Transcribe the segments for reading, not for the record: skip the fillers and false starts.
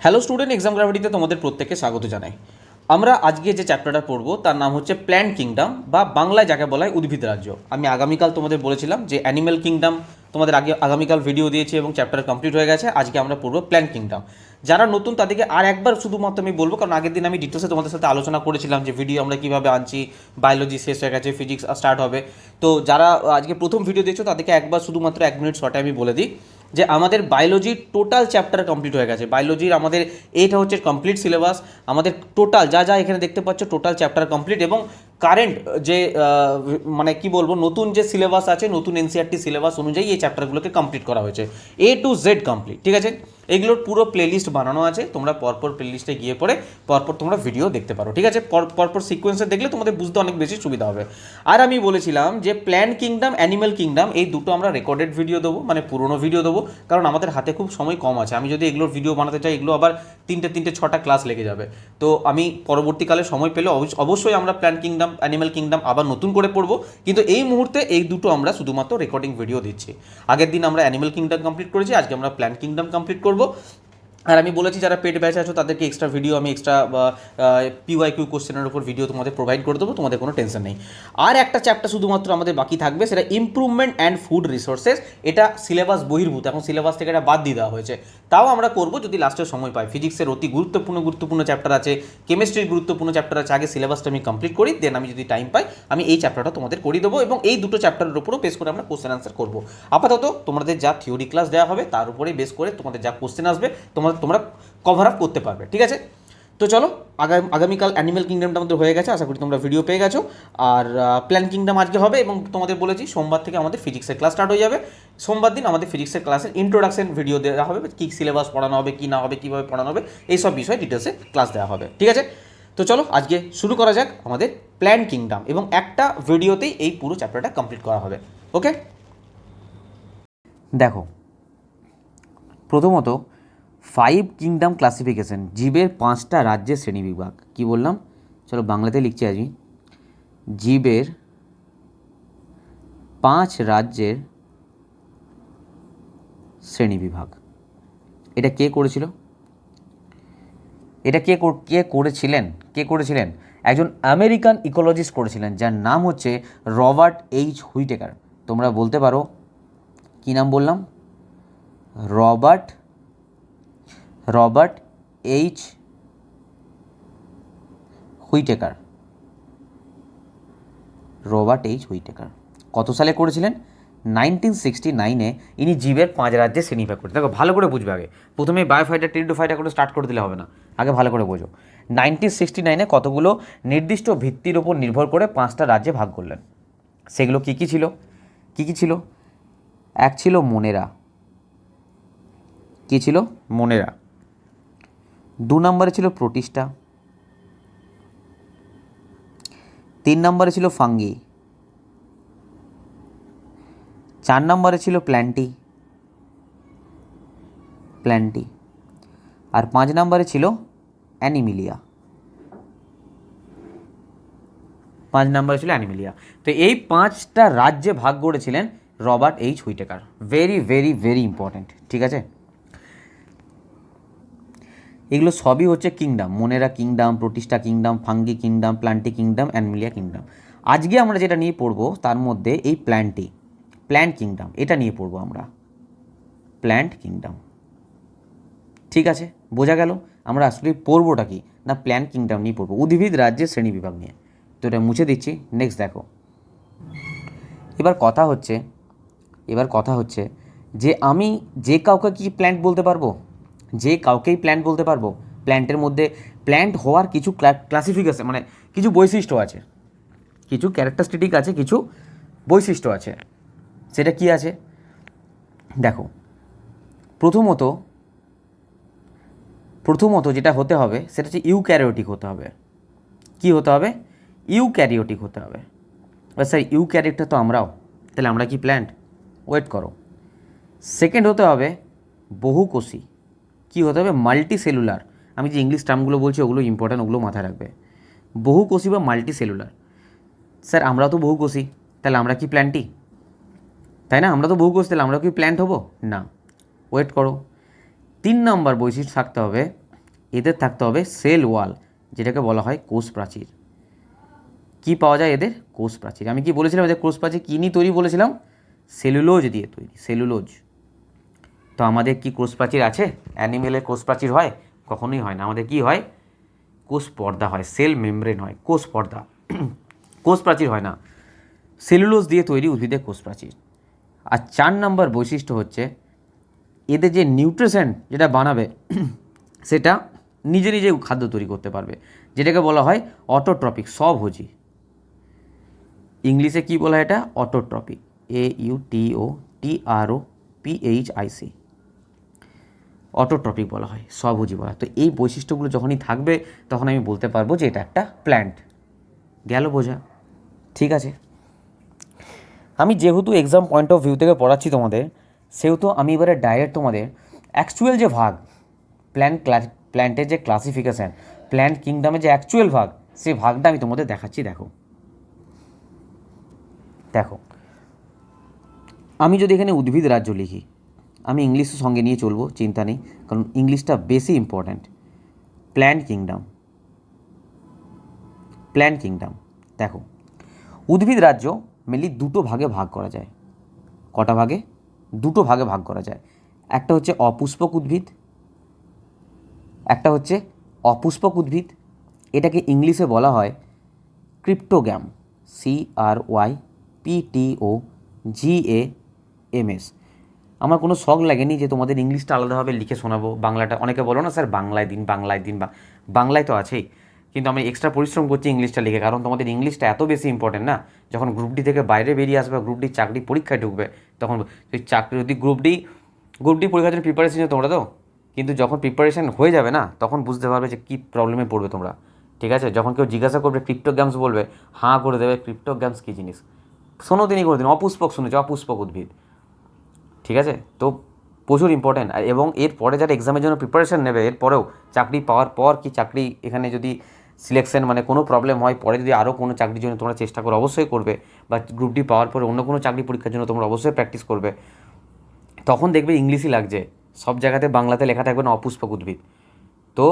Hello student, exam গ্র্যাভিটিতে তোমাদের প্রত্যেককে স্বাগত জানাই। আমরা আজকে যে চ্যাপ্টারটা পড়ব তার নাম হচ্ছে প্ল্যান্ট কিংডম, বা বাংলায় যাকে বলা হয় উদ্ভিদ রাজ্য। আমি আগামীকাল তোমাদের বলেছিলাম যে অ্যানিম্যাল কিংডম তোমাদের আগামীকাল ভিডিও দিয়েছি এবং চ্যাপ্টার কমপ্লিট হয়ে গেছে। আজকে আমরা পড়বো প্ল্যান্ট কিংডম। যারা নতুন তাদেরকে আর একবার শুধুমাত্র আমি বলবো, কারণ আগের দিন আমি ডিটেলসে তোমাদের সাথে আলোচনা করেছিলাম যে ভিডিও আমরা কীভাবে আনছি। বায়োলজি শেষ হয়ে গেছে, ফিজিক্স স্টার্ট হবে। তো যারা আজকে প্রথম ভিডিও দেখছো তাদেরকে একবার শুধুমাত্র 1 মিনিট শর্টে আমি বলে দিই যে আমাদের বায়োলজির টোটাল চ্যাপ্টার কমপ্লিট হয়ে গেছে। বায়োলজির আমাদের এইটা হচ্ছে কমপ্লিট সিলেবাস। আমাদের টোটাল যা যা এখানে দেখতে পাচ্ছ টোটাল চ্যাপ্টার কমপ্লিট, এবং কারেন্ট যে মানে কি বলবো, নতুন যে সিলেবাস আছে, নতুন এনসিআরটি সিলেবাস অনুযায়ী এই চ্যাপ্টারগুলোকে কমপ্লিট করা হয়েছে। A to Z কমপ্লিট, ঠিক আছে। এগুলোর পুরো প্লেলিস্ট বানানো আছে, তোমরা পরপর প্লেলিস্টে গিয়ে পরে পরপর তোমরা ভিডিও দেখতে পারো, ঠিক আছে। পরপর সিকোয়েন্সে দেখলে তোমাদের বুঝতে অনেক বেশি সুবিধা হবে। আর আমি বলেছিলাম যে প্ল্যান্ট কিংডম, অ্যানিম্যাল কিংডম, এই দুটো আমরা রেকর্ডেড ভিডিও দেবো, মানে পুরোনো ভিডিও দেবো, কারণ আমাদের হাতে খুব সময় কম আছে। আমি যদি এগুলোর ভিডিও বানাতে চাই, এগুলো আবার 3-6টা ক্লাস লেগে যাবে। তো আমি পরবর্তীকালে সময় পেলে অবশ্যই আমরা প্ল্যান্ট কিংডম, অ্যানিম্যাল কিংডম আবার নতুন করে পড়বো, কিন্তু এই মুহূর্তে এই দুটো আমরা শুধুমাত্র রেকর্ডিং ভিডিও দিচ্ছি। আগের দিন আমরা অ্যানিম্যাল কিংডম কমপ্লিট করেছি, আজকে আমরা প্ল্যান্ট কিংডম কমপ্লিট করবো। আর আমি বলেছি যারা পেড ব্যাচ আছো তাদেরকে এক্সট্রা ভিডিও, আমি এক্সট্রা PYQ কোশ্চেনের উপর ভিডিও তোমাদের প্রোভাইড করে দেবো, তোমাদের কোনো টেনশন নেই। আর একটা চ্যাপ্টার শুধুমাত্র আমাদের বাকি থাকবে, সেটা ইমপ্রুভমেন্ট অ্যান্ড ফুড রিসোর্সেস। এটা সিলেবাস বহির্ভূত, এখন সিলেবাস থেকে এটা বাদ দিয়ে দেওয়া হয়েছে। তাও আমরা করবো যদি লাস্টের সময় পাই। ফিজিক্সের অতি গুরুত্বপূর্ণ চ্যাপ্টার আছে, কেমিস্ট্রির গুরুত্বপূর্ণ চ্যাপ্টার আছে। আগে সিলেবাসটা আমি কমপ্লিট করি, দেন আমি যদি টাইম পাই আমি এই চ্যাপ্টারটা তোমাদের করিয়ে দেবো, এবং এই দুটো চ্যাপ্টারের উপরও বেস করে আমরা কোশ্চেন আনসার করবো। আপাতত তোমাদের যা থিওরি ক্লাস দেওয়া হবে তার উপরেই বেস করে তোমাদের যা কোশ্চেন আসবে তোমরা কভার আপ করতে পারবে, ঠিক আছে। তো চলো, আগামীকাল অ্যানিম্যাল কিংডমটা আমাদের হয়ে গেছে, আশা করি তোমরা ভিডিও পেয়ে গেছো। আর প্ল্যান কিংডম আজকে হবে, এবং তোমাদের বলেছি সোমবার থেকে আমাদের ফিজিক্সের ক্লাস স্টার্ট হয়ে যাবে। সোমবার দিন আমাদের ফিজিক্সের ক্লাসের ইন্ট্রোডাকশন ভিডিও দেওয়া হবে, কী সিলেবাস পড়ানো হবে, কী না হবে, কীভাবে পড়ানো হবে, এইসব বিষয়ে ডিটেলসে ক্লাস দেওয়া হবে, ঠিক আছে। তো চলো আজকে শুরু করা যাক আমাদের প্ল্যান কিংডম, এবং একটা ভিডিওতেই এই পুরো চ্যাপ্টারটা কমপ্লিট করা হবে, ওকে। দেখো, প্রথমত 5 কিংডম ক্লাসিফিকেশন, জীবের 5টা রাজ্যের শ্রেণীবিভাগ। কি বললাম? চলো বাংলাতে লিখছি আজই। জীবের 5 রাজ্যের শ্রেণীবিভাগ। এটা কে করেছিল? এটা কে করেছিলেন? একজন আমেরিকান ইকোলজিস্ট করেছিলেন, যার নাম হচ্ছে রবার্ট এইচ হুইটেকার। তোমরা বলতে পারো কি নাম বললাম? Robert H Whitaker. কত সালে করেছিলেন? 1969-এ ইনি জীবের 5 রাজ্যে শ্রেণীবিভাগ করতেন। দেখো ভালো করে বুঝবে, আগে প্রথমে বায়োফাইটার টেরিডোফাইটা করে স্টার্ট করে দিলে হবে না, আগে ভালো করে বোঝো। 1969-এ কতগুলো নির্দিষ্ট ভিত্তির ওপর নির্ভর করে 5টা রাজ্যে ভাগ করলেন। সেগুলো কী কী ছিল? এক ছিল মোনেরা। কী ছিল? মোনেরা। 2 নম্বরে ছিল প্রোটিস্টা। 3 নম্বরে ছিল ফাঙ্গি। 4 নম্বরে ছিল প্ল্যান্টি। আর 5 নম্বরে ছিল অ্যানিমিলিয়া। তো এই 5টা রাজ্যে ভাগ করেছিলেন Robert H Whitaker. Very very very important, ঠিক আছে। এগুলো সবই হচ্ছে kingdom: মোনেরা kingdom, Protista kingdom, fungi kingdom, plenty kingdom, Animalia kingdom. আজকে আমরা যেটা নিয়ে পড়বো তার মধ্যে এই প্ল্যান্ট কিংডম, এটা নিয়ে পড়বো আমরা, প্ল্যান্ট কিংডম, ঠিক আছে। বোঝা গেল আমরা আসলে পড়বোটা কি না? প্ল্যান্ট কিংডম নিয়ে পড়বো, উদ্ভিদ রাজ্যের শ্রেণীবিভাগ নিয়ে। তো এটা মুছে দিচ্ছি। নেক্সট দেখো, এবার কথা হচ্ছে যে আমি যে কাউকে কি প্ল্যান্ট বলতে পারবো? প্ল্যান্ট বলতে পারবো। প্ল্যান্টের মধ্যে প্ল্যান্ট হওয়ার কিছু ক্লাসিফিকেশন, মানে কিছু বৈশিষ্ট্য আছে, কিছু ক্যারেক্টারিস্টিক আছে, কিছু বৈশিষ্ট্য আছে। সেটা কি আছে দেখো। প্রথমত যেটা হতে হবে সেটা হচ্ছে ইউক্যারিওটিক হতে হবে। কি হতে হবে? ইউক্যারিওটিক হতে হবে। স্যার ইউক্যারিওটিক তো আমরাও, তাহলে আমরা কি প্ল্যান্ট? ওয়েট করো। সেকেন্ড হতে হবে বহুকোষী। কি হতে হবে? Multi cellular. আমি যে ইংলিশ টার্মগুলো বলছি ওগুলো ইম্পর্ট্যান্ট, ওগুলো মাথায় রাখবে। বহুকোষী বা মাল্টি সেলুলার। স্যার আমরা তো বহুকোষী, তাহলে আমরা কি প্ল্যান্টই? তাই না? আমরা তো বহুকোষী, তাহলে আমরা কি প্ল্যান্ট হবো না? ওয়েট করো। 3 নম্বর বৈশিষ্ট্য থাকতে হবে এদের থাকতে হবে সেল ওয়াল, যেটাকে বলা হয় কোষ প্রাচীর। কি পাওয়া যায় এদের? কোষ প্রাচীর। আমি কি বলেছিলাম এদের কোষ প্রাচীর কী নিয়ে তৈরি বলেছিলাম? সেলুলোজ দিয়ে তৈরি, সেলুলোজ। তো আমাদের কি কোষ প্রাচীর আছে? অ্যানিমেলের কোষ প্রাচীর হয়? কখনোই হয় না। আমাদের কি হয়? কোষ পর্দা হয়, সেল মেমব্রেন হয়, কোষ পর্দা। কোষ প্রাচীর হয় না। সেলুলোজ দিয়ে তৈরি উদ্ভিদের কোষ প্রাচীর। আর 4 নম্বর বৈশিষ্ট্য হচ্ছে এদের যে নিউট্রিশন যেটা বানাবে সেটা নিজে নিজে খাদ্য তৈরি করতে পারবে, যেটাকে বলা হয় অটোট্রপিক, স্বভোজী। ইংলিশে কি বলা হয় এটা? অটোট্রপিক, AUTOTROPHIC, অটোট্রপিক বলা হয়, স্বভোজী বলা হয়। তো এই বৈশিষ্ট্যগুলো যখনই থাকবে তখন আমি বলতে পারবো যে এটা একটা প্ল্যান্ট। গেল বোঝা? ঠিক আছে। আমি যেহেতু এক্সাম পয়েন্ট অফ ভিউ থেকে পড়াচ্ছি তোমাদের, সেহেতু আমি এবারে ডাইরেক্ট তোমাদের অ্যাকচুয়াল যে ভাগ, প্ল্যান্টের যে ক্লাসিফিকেশান, প্ল্যান্ট কিংডমের যে অ্যাকচুয়াল ভাগ, সেই ভাগটা আমি তোমাদের দেখাচ্ছি। দেখো দেখো আমি যদি এখানে উদ্ভিদ রাজ্য লিখি, আমি ইংলিশের সঙ্গে নিয়ে চলবো, চিন্তা নেই, কারণ ইংলিশটা বেশি important. Plant kingdom, plant kingdom. দেখো উদ্ভিদ রাজ্য মেনলি দুটো ভাগে ভাগ করা যায়। কটা ভাগে? দুটো ভাগে ভাগ করা যায়। একটা হচ্ছে অপুষ্পক উদ্ভিদ, একটা হচ্ছে অপুষ্পক উদ্ভিদ। এটাকে ইংলিশে বলা হয় ক্রিপ্টোগ্যাম, CRYPTOGAMS। আমার কোনো শখ লাগেনি যে তোমাদের ইংলিশটা আলাদাভাবে লিখে শোনাবো, বাংলাটা অনেকে বলো না স্যার বাংলায় দিন, বাংলায় দিন, বা বাংলায় তো আছেই, কিন্তু আমি এক্সট্রা পরিশ্রম করছি ইংলিশটা লিখে, কারণ তোমাদের ইংলিশটা এত বেশি ইম্পর্টেন্ট না। যখন গ্রুপ ডি থেকে বাইরে বেরিয়ে আসবে, গ্রুপ ডি চাকরি পরীক্ষায় ঢুকবে, তখন চাকরি যদি গ্রুপ ডি পরীক্ষার জন্য প্রিপারেশন তোমরা তো, কিন্তু যখন প্রিপারেশন হয়ে যাবে না, তখন বুঝতে পারবে যে কী প্রবলেমে পড়বে তোমরা। ঠিক আছে? যখন কেউ জিজ্ঞাসা করবে ক্রিপ্টোগ্যামস বলবে, হাঁ করে দেবে, ক্রিপ্টোগ্যামস কী জিনিস শোনো তিনি করে দিন, অপুষ্পক শুনেছে, অপুষ্পক উদ্ভিদ। ঠিক আছে? তো প্রচুর ইম্পর্ট্যান্ট। এবং এরপরে যারা এক্সামের জন্য প্রিপারেশান নেবে, এরপরেও চাকরি পাওয়ার পর কি চাকরি এখানে যদি সিলেকশন মানে কোনো প্রবলেম হয়, পরে যদি আরও কোনো চাকরির জন্য তোমরা চেষ্টা করো, অবশ্যই করবে, বা গ্রুপ ডি পাওয়ার পরে অন্য কোনো চাকরি পরীক্ষার জন্য তোমরা অবশ্যই প্র্যাকটিস করবে, তখন দেখবে ইংলিশই লাগছে, সব জায়গাতে বাংলাতে লেখা থাকবে না অপুষ্পক উদ্ভিদ। তো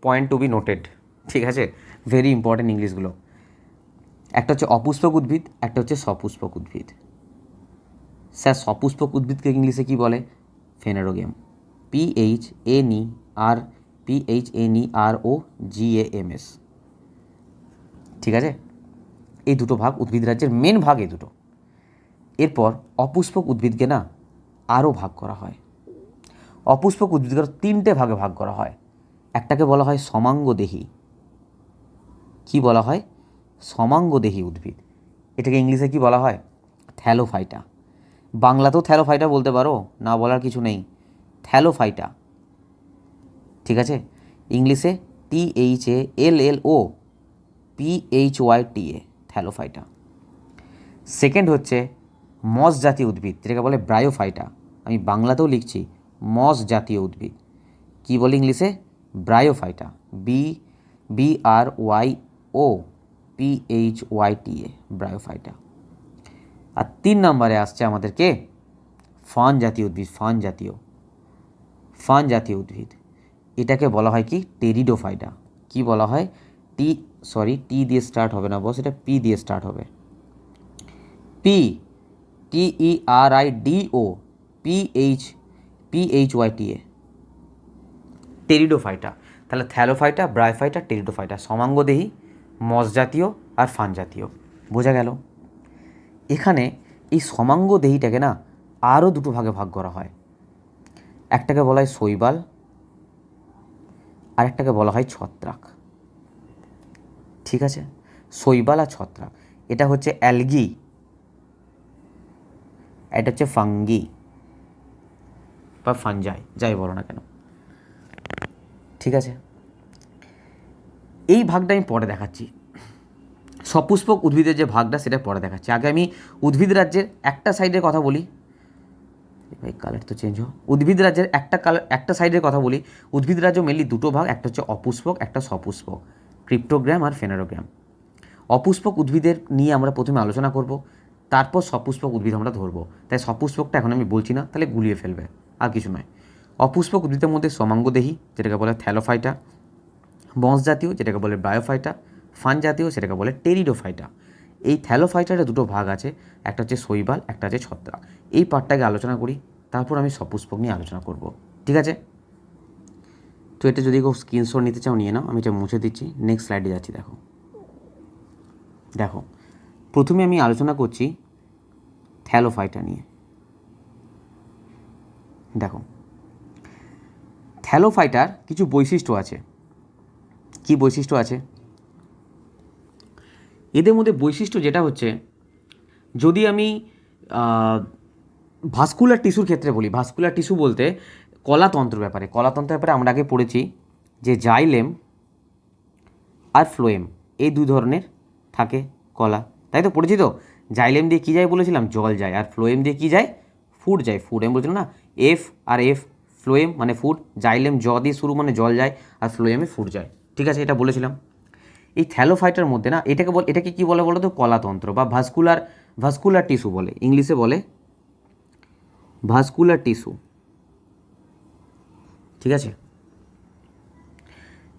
পয়েন্ট টু বি নোটেড। ঠিক আছে? ভেরি ইম্পর্ট্যান্ট ইংলিশগুলো। একটা হচ্ছে অপুষ্পক উদ্ভিদ, একটা হচ্ছে সপুষ্পক উদ্ভিদ। স্যার সপুষ্পক উদ্ভিদকে ইংলিশে কী বলে? ফেনারোগেম, PHNEROGAMS। ঠিক আছে? এই দুটো ভাগ উদ্ভিদ রাজ্যের মেন ভাগ, এই দুটো। এরপর অপুষ্পক উদ্ভিদকে না আরও ভাগ করা হয়। অপুষ্পক উদ্ভিদকে 3টে ভাগে ভাগ করা হয়। একটাকে বলা হয় সমাঙ্গদেহী। কি বলা হয়? সমাঙ্গদেহী উদ্ভিদ। এটাকে ইংলিশে কি বলা হয়? থ্যালোফাইটা। বাংলাতেও থ্যালোফাইটা বলতে পারো, না বলার কিছু নেই, থ্যালোফাইটা। ঠিক আছে? ইংলিশে THALLOPHYTA, থ্যালোফাইটা। সেকেন্ড হচ্ছে মস জাতীয় উদ্ভিদ, যেটাকে বলে ব্রায়োফাইটা। আমি বাংলাতেও লিখছি মস জাতীয় উদ্ভিদ। কি বলে ইংলিশে? Bryophyta, BRYOPHYTA, bryophyta. আর 3 নম্বরে আসছে আমাদেরকে ফান জাতীয় উদ্ভিদ, ফান জাতীয় উদ্ভিদ। এটাকে বলা হয় কি? টেরিডোফাইটা। কি বলা হয়? টি দিয়ে স্টার্ট হবে না বস, এটা পি দিয়ে স্টার্ট হবে। TERIDOPHYTA, pteridophyta. তাহলে থ্যালোফাইটা, ব্রায়োফাইটা, টেরিডোফাইটা, সমাঙ্গদেহী, মস জাতীয় আর ফান জাতীয়। বোঝা গেল? এখানে এই সমাঙ্গদেহীটাকে না আরও দুটো ভাগে ভাগ করা হয়। একটাকে বলা হয় শৈবাল, আর একটাকে বলা হয় ছত্রাক। ঠিক আছে? শৈবাল আর ছত্রাক। এটা হচ্ছে অ্যালগি, এটা হচ্ছে ফাঙ্গি বা ফানজাই, যাই বলো না কেন। ঠিক আছে? এই ভাগটা আমি পরে দেখাচ্ছি। সপুষ্পক উদ্ভিদের যে ভাগটা সেটা পরে দেখাচ্ছি। আগে আমি উদ্ভিদ রাজ্যের একটা সাইডের কথা বলি। ভাই কালার তো চেঞ্জ হোক। উদ্ভিদ রাজ্যের একটা সাইডের কথা বলি। উদ্ভিদ রাজ্য মেনলি দুটো ভাগ, একটা হচ্ছে অপুষ্পক, একটা সপুষ্পক, ক্রিপ্টোগ্রাম আর ফেনারোগ্রাম। অপুষ্পক উদ্ভিদের নিয়ে আমরা প্রথমে আলোচনা করব, তারপর সপুষ্পক উদ্ভিদ আমরা ধরবো। তাই সপুষ্পকটা এখন আমি বলছি না, তাহলে গুলিয়ে ফেলবে, আর কিছু নয়। অপুষ্পক উদ্ভিদের মধ্যে সমাঙ্গদেহী, যেটাকে বলে থ্যালোফাইটা, বংশ জাতীয়, যেটাকে বলে ব্রায়োফাইটা, ফান জাতীয়, সেটাকে বলে টেরিডোফাইটা। এই থ্যালোফাইটারে দুটো ভাগ আছে, একটা হচ্ছে শৈবাল, একটা হচ্ছে ছত্রাক। এই পার্টটাকে আলোচনা করি, তারপর আমি সপুষ্পক নিয়ে আলোচনা করব। ঠিক আছে? তো এটা যদি কেউ স্ক্রিনশট নিতে চাও নিয়ে নাও, আমি এটা মুছে দিচ্ছি। নেক্সট স্লাইডে যাচ্ছি। দেখো দেখো প্রথমে আমি আলোচনা করছি থ্যালোফাইটা নিয়ে। দেখো থ্যালোফাইটার কিছু বৈশিষ্ট্য আছে। কি বৈশিষ্ট্য আছে? এদের মধ্যে বৈশিষ্ট্য যেটা হচ্ছে, যদি আমি ভাস্কুলার টিস্যুর ক্ষেত্রে বলি, ভাস্কুলার টিস্যু বলতে কলাতন্ত্রের ব্যাপারে আমরা আগে পড়েছি যে জাইলেম আর ফ্লোয়েম এই দুই ধরনের থাকে কলা, তাই তো পড়েছি তো। জাইলেম দিয়ে কী যায় বলেছিলাম? জল যায়। আর ফ্লোয়েম দিয়ে কী যায়? ফুড যায়। ফুড আমি বলছিলাম না, এফ আর এফ, ফ্লোয়েম মানে ফুড, জাইলেম জ দিয়ে শুরু মানে জল যায়, আর ফ্লোয়েমে ফুড যায়। ঠিক আছে, এটা বলেছিলাম। এই থ্যালোফাইটার মধ্যে না, এটাকে কী বলে বলো তো? কলাতন্ত্র বা ভাস্কুলার টিস্যু বলে, ইংলিশে বলে ভাস্কুলার টিস্যু। ঠিক আছে?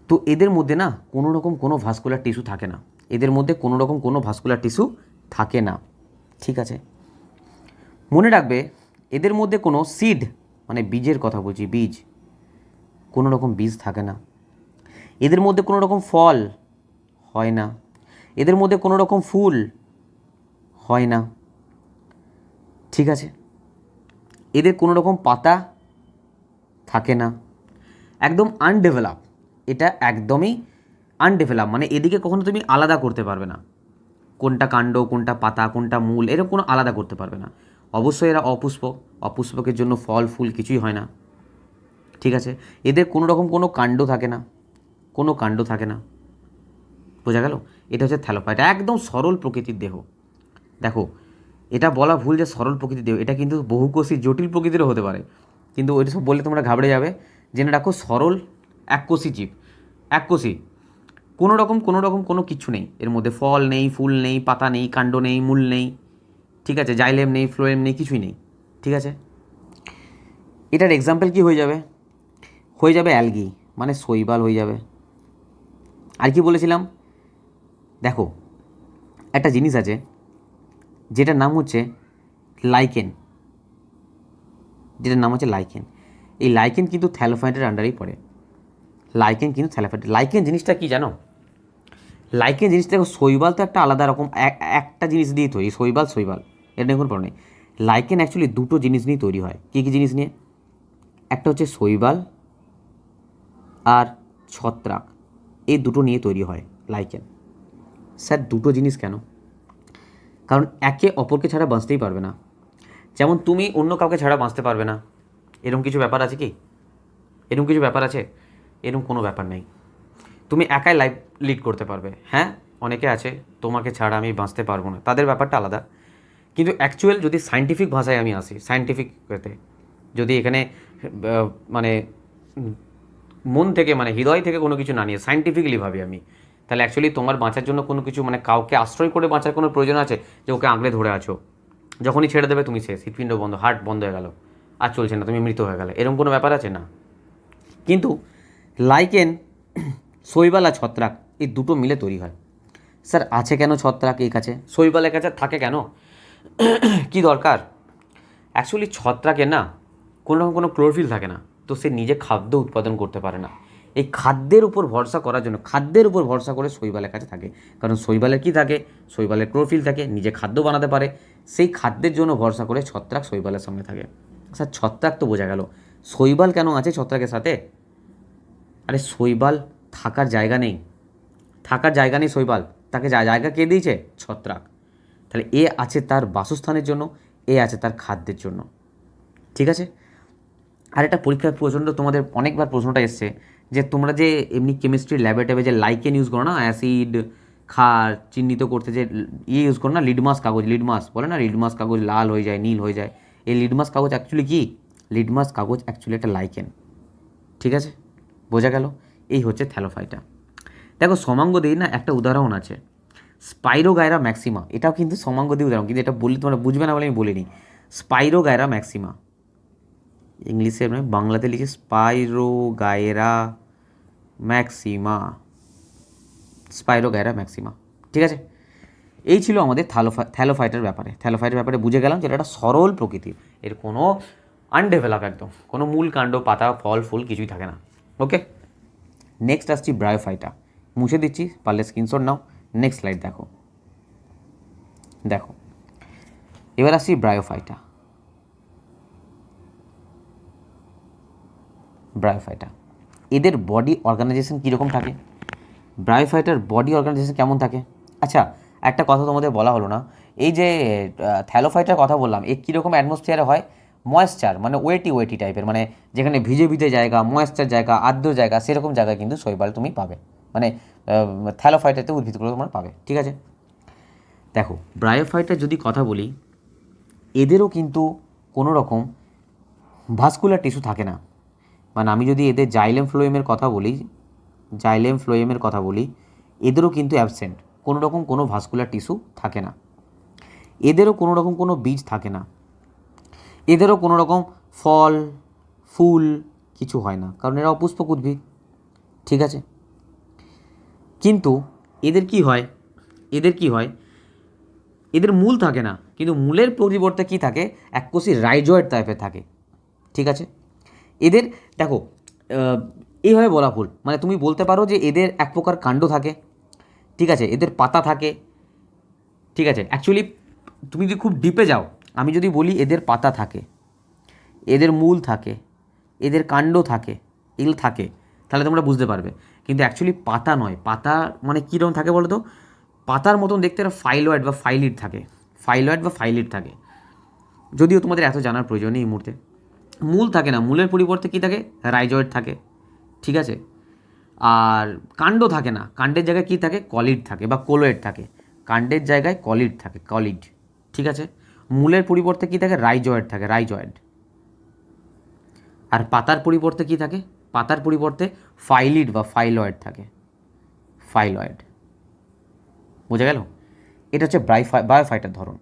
তো এদের মধ্যে না কোনো রকম কোনো ভাস্কুলার টিস্যু থাকে না। এদের মধ্যে কোনো রকম কোনো ভাস্কুলার টিস্যু থাকে না। ঠিক আছে, মনে রাখবে এদের মধ্যে কোনো সিড মানে বীজের কথা বলছি, বীজ, কোনো রকম বীজ থাকে না। এদের মধ্যে কোনো রকম ফল হয় না। এদের মধ্যে কোনো রকম ফুল হয় না। ঠিক আছে, এদের কোনো রকম পাতা থাকে না। একদম আনডেভেলপ, এটা একদমই আনডেভেলপ, মানে এদিকে কখনো তুমি আলাদা করতে পারবে না, কোনটা কাণ্ড, কোনটা পাতা, কোনটা মূল, এরকম কোনো আলাদা করতে পারবে না। অবশ্যই এরা অপুষ্পক, অপুষ্পকের জন্য ফল ফুল কিছুই হয় না। ঠিক আছে, এদের কোনো রকম কোনো কাণ্ড থাকে না, কোনো কাণ্ড থাকে না। বোঝা গেল? এটা হচ্ছে থ্যালোফাইটা, একদম সরল প্রকৃতির দেহ। দেখো, এটা বলা ভুল যে সরল প্রকৃতির দেহ, এটা কিন্তু বহুকোষী জটিল প্রকৃতিরও হতে পারে, কিন্তু ওইটা সব বললে তোমরা ঘাবড়ে যাবে। জেনে রাখো, সরল এককোষী জীব, এককোষী, কোনো রকম কোনো কিচ্ছু নেই এর মধ্যে, ফল নেই, ফুল নেই, পাতা নেই, কাণ্ড নেই, মূল নেই। ঠিক আছে, জাইলেম নেই, ফ্লোয়েম নেই, কিছুই নেই। ঠিক আছে, এটার এক্সাম্পল কি হয়ে যাবে? হয়ে যাবে অ্যালগি, মানে শৈবাল হয়ে যাবে। আর কি বলেছিলাম? দেখো, একটা জিনিস আছে যেটার নাম হচ্ছে লাইকেন, যেটার নাম হচ্ছে লাইকেন। এই লাইকেন কিন্তু থ্যালোফাইটের আন্ডারেই পড়ে। লাইকেন কিন্তু থ্যালোফাইট। লাইকেন জিনিসটা কি জানো? লাইকেন জিনিসটা, দেখো শৈবাল তো একটা আলাদা রকম একটা জিনিস দিয়ে তৈরি, শৈবাল এটা দেখুন পড়ে নেই। লাইকেন অ্যাকচুয়ালি দুটো জিনিস নিয়ে তৈরি হয়। কী কী জিনিস নিয়ে? একটা হচ্ছে শৈবাল আর ছত্রাক, এই দুটো নিয়ে তৈরি হয় লাইকেন। স্যার দুটো জিনিস কেন? কারণ একে অপরকে ছাড়া বাঁচতেই পারবে না। যেমন তুমি অন্য কাউকে ছাড়া বাঁচতে পারবে না, এরকম কিছু ব্যাপার আছে কি? এরকম কিছু ব্যাপার আছে? এরকম কোনো ব্যাপার নেই। তুমি একাই লাইফ লিড করতে পারবে। হ্যাঁ, অনেকে আছে তোমাকে ছাড়া আমি বাঁচতে পারবো না, তাদের ব্যাপারটা আলাদা। কিন্তু অ্যাকচুয়াল যদি সায়েন্টিফিক ভাষায় আমি আসি, সায়েন্টিফিক ওয়েতে, যদি এখানে মানে মন থেকে মানে হৃদয় থেকে কোনো কিছু না নিয়ে সায়েন্টিফিক্যালি ভাবি আমি, তাহলে অ্যাকচুয়ালি তোমার বাঁচার জন্য কোনো কিছু মানে কাউকে আশ্রয় করে বাঁচার কোনো প্রয়োজন আছে যে ওকে আঁকড়ে ধরে আছো, যখনই ছেড়ে দেবে তুমি শেষ, হৃৎপিণ্ড বন্ধ, হার্ট বন্ধ হয়ে গেল, আর চলছে না, তুমি মৃত হয়ে গেলে, এরকম কোনো ব্যাপার আছে না। কিন্তু লাইকেন, শৈবাল আর ছত্রাক এই দুটো মিলে তৈরি হয়। স্যার আছে কেন ছত্রাক এই কাছে, শৈবালের কাছে থাকে কেন, কি দরকার? অ্যাকচুয়ালি ছত্রাকের না কোনো রকম কোনো ক্লোরোফিল থাকে না, তো সে নিজে খাদ্য উৎপাদন করতে পারে না। এই খাদ্যের উপর ভরসা করার জন্য, খাদ্যের উপর ভরসা করে শৈবালের কাছে থাকে। কারণ শৈবালের কী থাকে? শৈবালের ক্লোরোফিল থাকে, নিজে খাদ্য বানাতে পারে, সেই খাদ্যের জন্য ভরসা করে ছত্রাক শৈবালের সঙ্গে থাকে। স্যার ছত্রাক তো বোঝা গেল, শৈবাল কেন আছে ছত্রাকের সাথে? আরে শৈবাল থাকার জায়গা নেই, থাকার জায়গা নেই শৈবাল, তাকে জায়গা কে দিয়েছে? ছত্রাক। তাহলে এ আছে তার বাসস্থানের জন্য, এ আছে তার খাদ্যের জন্য। ঠিক আছে, আর একটা পরীক্ষায় প্রচণ্ড তোমাদের অনেকবার প্রশ্নটা এসছে যে তোমরা যে এমনি কেমিস্ট্রি ল্যাবে ট্যাবে যে লাইকেন ইউজ করো না, অ্যাসিড ক্ষার চিহ্নিত করতে যে ইউজ করো না, লিডমাস কাগজ, লিডমাস বলে না, লিডমাস কাগজ লাল হয়ে যায়, নীল হয়ে যায়, এই লিডমাস কাগজ অ্যাকচুয়ালি কি? লিডমাস কাগজ অ্যাকচুয়ালি একটা লাইকেন। ঠিক আছে, বোঝা গেল? এই হচ্ছে থ্যালোফাইটা। দেখো সমাঙ্গদেহী না একটা উদাহরণ আছে, স্পাইরোগায়রা ম্যাক্সিমা, এটাও কিন্তু সমাঙ্গদেহী উদাহরণ, কিন্তু এটা বললে তোমরা বুঝবে না বলে আমি বলিনি। স্পাইরোগায়রা ম্যাক্সিমা, ইংলিশে মানে বাংলাতে লিখে স্পাইরোগাইরা ম্যাক্সিমা, স্পাইরোগাইরা ম্যাক্সিমা। ঠিক আছে, এই ছিল আমাদের থ্যালোফাইটার ব্যাপারে। থ্যালোফাইটের ব্যাপারে বুঝে গেলাম যেটা একটা সরল প্রকৃতির, এর কোনো আনডেভেলপ, একদম কোনো মূল কাণ্ড পাতা ফল ফুল কিছুই থাকে না। ওকে, নেক্সট আসছি ব্রায়োফাইটা। মুছে দিচ্ছি, পারলে স্ক্রিনশট নাও। নেক্সট স্লাইড দেখো। দেখো এবার আসছি ব্রায়োফাইটা। ব্রায়োফাইটা এদের বডি অর্গানাইজেশন কীরকম থাকে? ব্রায়োফাইটার বডি অর্গানাইজেশন কেমন থাকে? আচ্ছা, একটা কথা তোমাদের বলা হলো না, এই যে থ্যালোফাইটার কথা বললাম, এ কীরকম অ্যাটমসফিয়ারে হয়? ময়েশ্চার মানে ওয়েটি টাইপের, মানে যেখানে ভিজে ভিজে জায়গা, ময়েশ্চার জায়গা, আর্দ্র জায়গা, সেরকম জায়গায় কিন্তু শৈবাল তুমি পাবে, মানে থ্যালোফাইটাতে উদ্ভিদগুলো তোমরা পাবে। ঠিক আছে, দেখো ব্রায়োফাইটার যদি কথা বলি, এদেরও কিন্তু কোনো রকম ভাস্কুলার টিস্যু থাকে না। মানে আমি যদি এদের জাইলেম ফ্লোয়েমের কথা বলি, এদেরও কিন্তু অ্যাবসেন্ট, কোনো রকম কোনো ভাস্কুলার টিস্যু থাকে না। এদেরও কোনো রকম কোনো বীজ থাকে না। এদেরও কোনো রকম ফল ফুল কিছু হয় না, কারণ এরা অপুষ্পক উদ্ভিদ। ঠিক আছে, কিন্তু এদের কি হয়, এদের মূল থাকে না, কিন্তু মূলের পরিবর্তে কি থাকে, এককোষী রাইজয়েড টাইপের থাকে। ঠিক আছে, এদের দেখো এইভাবে বলা ভুল, মানে তুমি বলতে পারো যে এদের এক প্রকার কাণ্ড থাকে। ঠিক আছে, এদের পাতা থাকে। ঠিক আছে, অ্যাকচুয়ালি তুমি যদি খুব ডিপে যাও, আমি যদি বলি এদের পাতা থাকে, এদের মূল থাকে, এদের কাণ্ড থাকে, এগুলো থাকে, তাহলে তোমরা বুঝতে পারবে। কিন্তু অ্যাকচুয়ালি পাতা নয়, পাতা মানে কীরকম থাকে বলো তো? পাতার মতন দেখতে একটা ফাইলয়েড বা ফাইলিড থাকে। যদিও তোমাদের এত জানার প্রয়োজন নেই এই মুহূর্তে। মূল থাকে না, মূলের পরিবর্তে কী থাকে, রাইজয়েড থাকে। ঠিক আছে, আর কাণ্ড থাকে না, কাণ্ডের জায়গায় কী থাকে, কলিড থাকে বা কোলোয়েড থাকে। কাণ্ডের জায়গায় কলিড থাকে, কলিড। ঠিক আছে, মূলের পরিবর্তে কী থাকে, রাইজয়েড। আর পাতার পরিবর্তে কী থাকে, পাতার পরিবর্তে ফাইলিড বা ফাইলয়েড থাকে, ফাইলয়েড। বোঝা গেল? এটা হচ্ছে ব্রায়োফাইটার ধরন।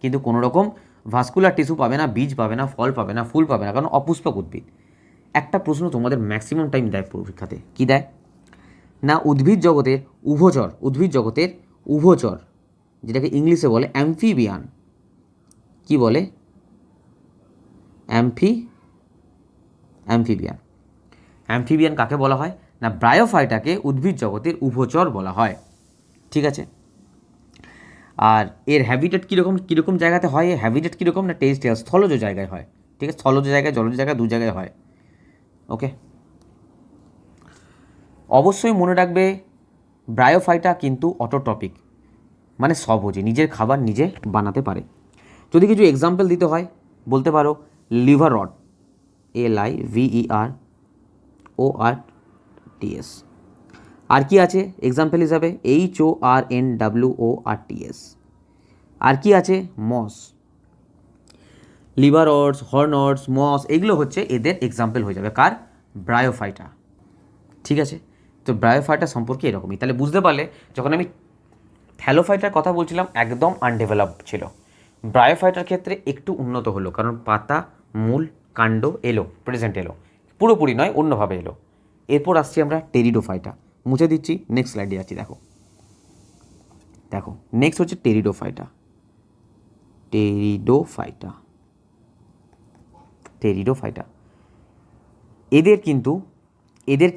কিন্তু কোনো রকম ভাস্কুলার টিস্যু পাবে না, বীজ পাবে না, ফল পাবে না, ফুল পাবে না, কারণ অপুষ্পক উদ্ভিদ। একটা প্রশ্ন তোমাদের ম্যাক্সিমাম টাইম দেয় পরীক্ষাতে, কী দেয় না, উদ্ভিদ জগতের উভচর, যেটাকে ইংলিশে বলে অ্যাম্ফিবিয়ান। কি বলে? অ্যাম্ফিবিয়ান কাকে বলা হয় না, ব্রায়োফাইটাকে উদ্ভিদ জগতের উভচর বলা হয়। ঠিক আছে, আর এর হ্যাবিটেট কীরকম জায়গাতে হয়? এর হ্যাবিটেট কীরকম না, টেরিস্ট্রিয়াল, স্থলজ জায়গায় হয়। ঠিক আছে, স্থলজ জায়গায়, জলজ জায়গায়, দু জায়গায় হয়। ওকে, অবশ্যই মনে রাখবে ব্রায়োফাইটা কিন্তু অটোট্রপিক, মানে স্বভোজী, নিজের খাবার নিজে বানাতে পারে। যদি কিছু এক্সাম্পল দিতে হয়, বলতে পারো লিভার রড, LIVERORTS। আর কি আছে এক্সাম্পল হিসাবে? HORNWORTS। আর কি আছে? মস, লিভার রডস, হর্নডস, মস, এগুলো হচ্ছে এদের এক্সাম্পল হয়ে যাবে। কার? ব্রায়োফাইটা। ঠিক আছে, তো ব্রায়োফাইটা সম্পর্কে এরকমই। তাহলে বুঝতে পারলে, যখন আমি থ্যালোফাইটার কথা বলছিলাম একদম আনডেভেলপড ছিল, ব্রায়োফাইটার ক্ষেত্রে একটু উন্নত হলো, কারণ পাতা, মূল, কাণ্ড প্রেজেন্ট এলো, পুরোপুরি নয়, অন্যভাবে এলো। এরপর আসছি আমরা টেরিডোফাইটা। মুছে দিচ্ছি, নেক্সট স্লাইডে যাচ্ছি। দেখো নেক্সট হচ্ছে টেরিডোফাইটা। এদের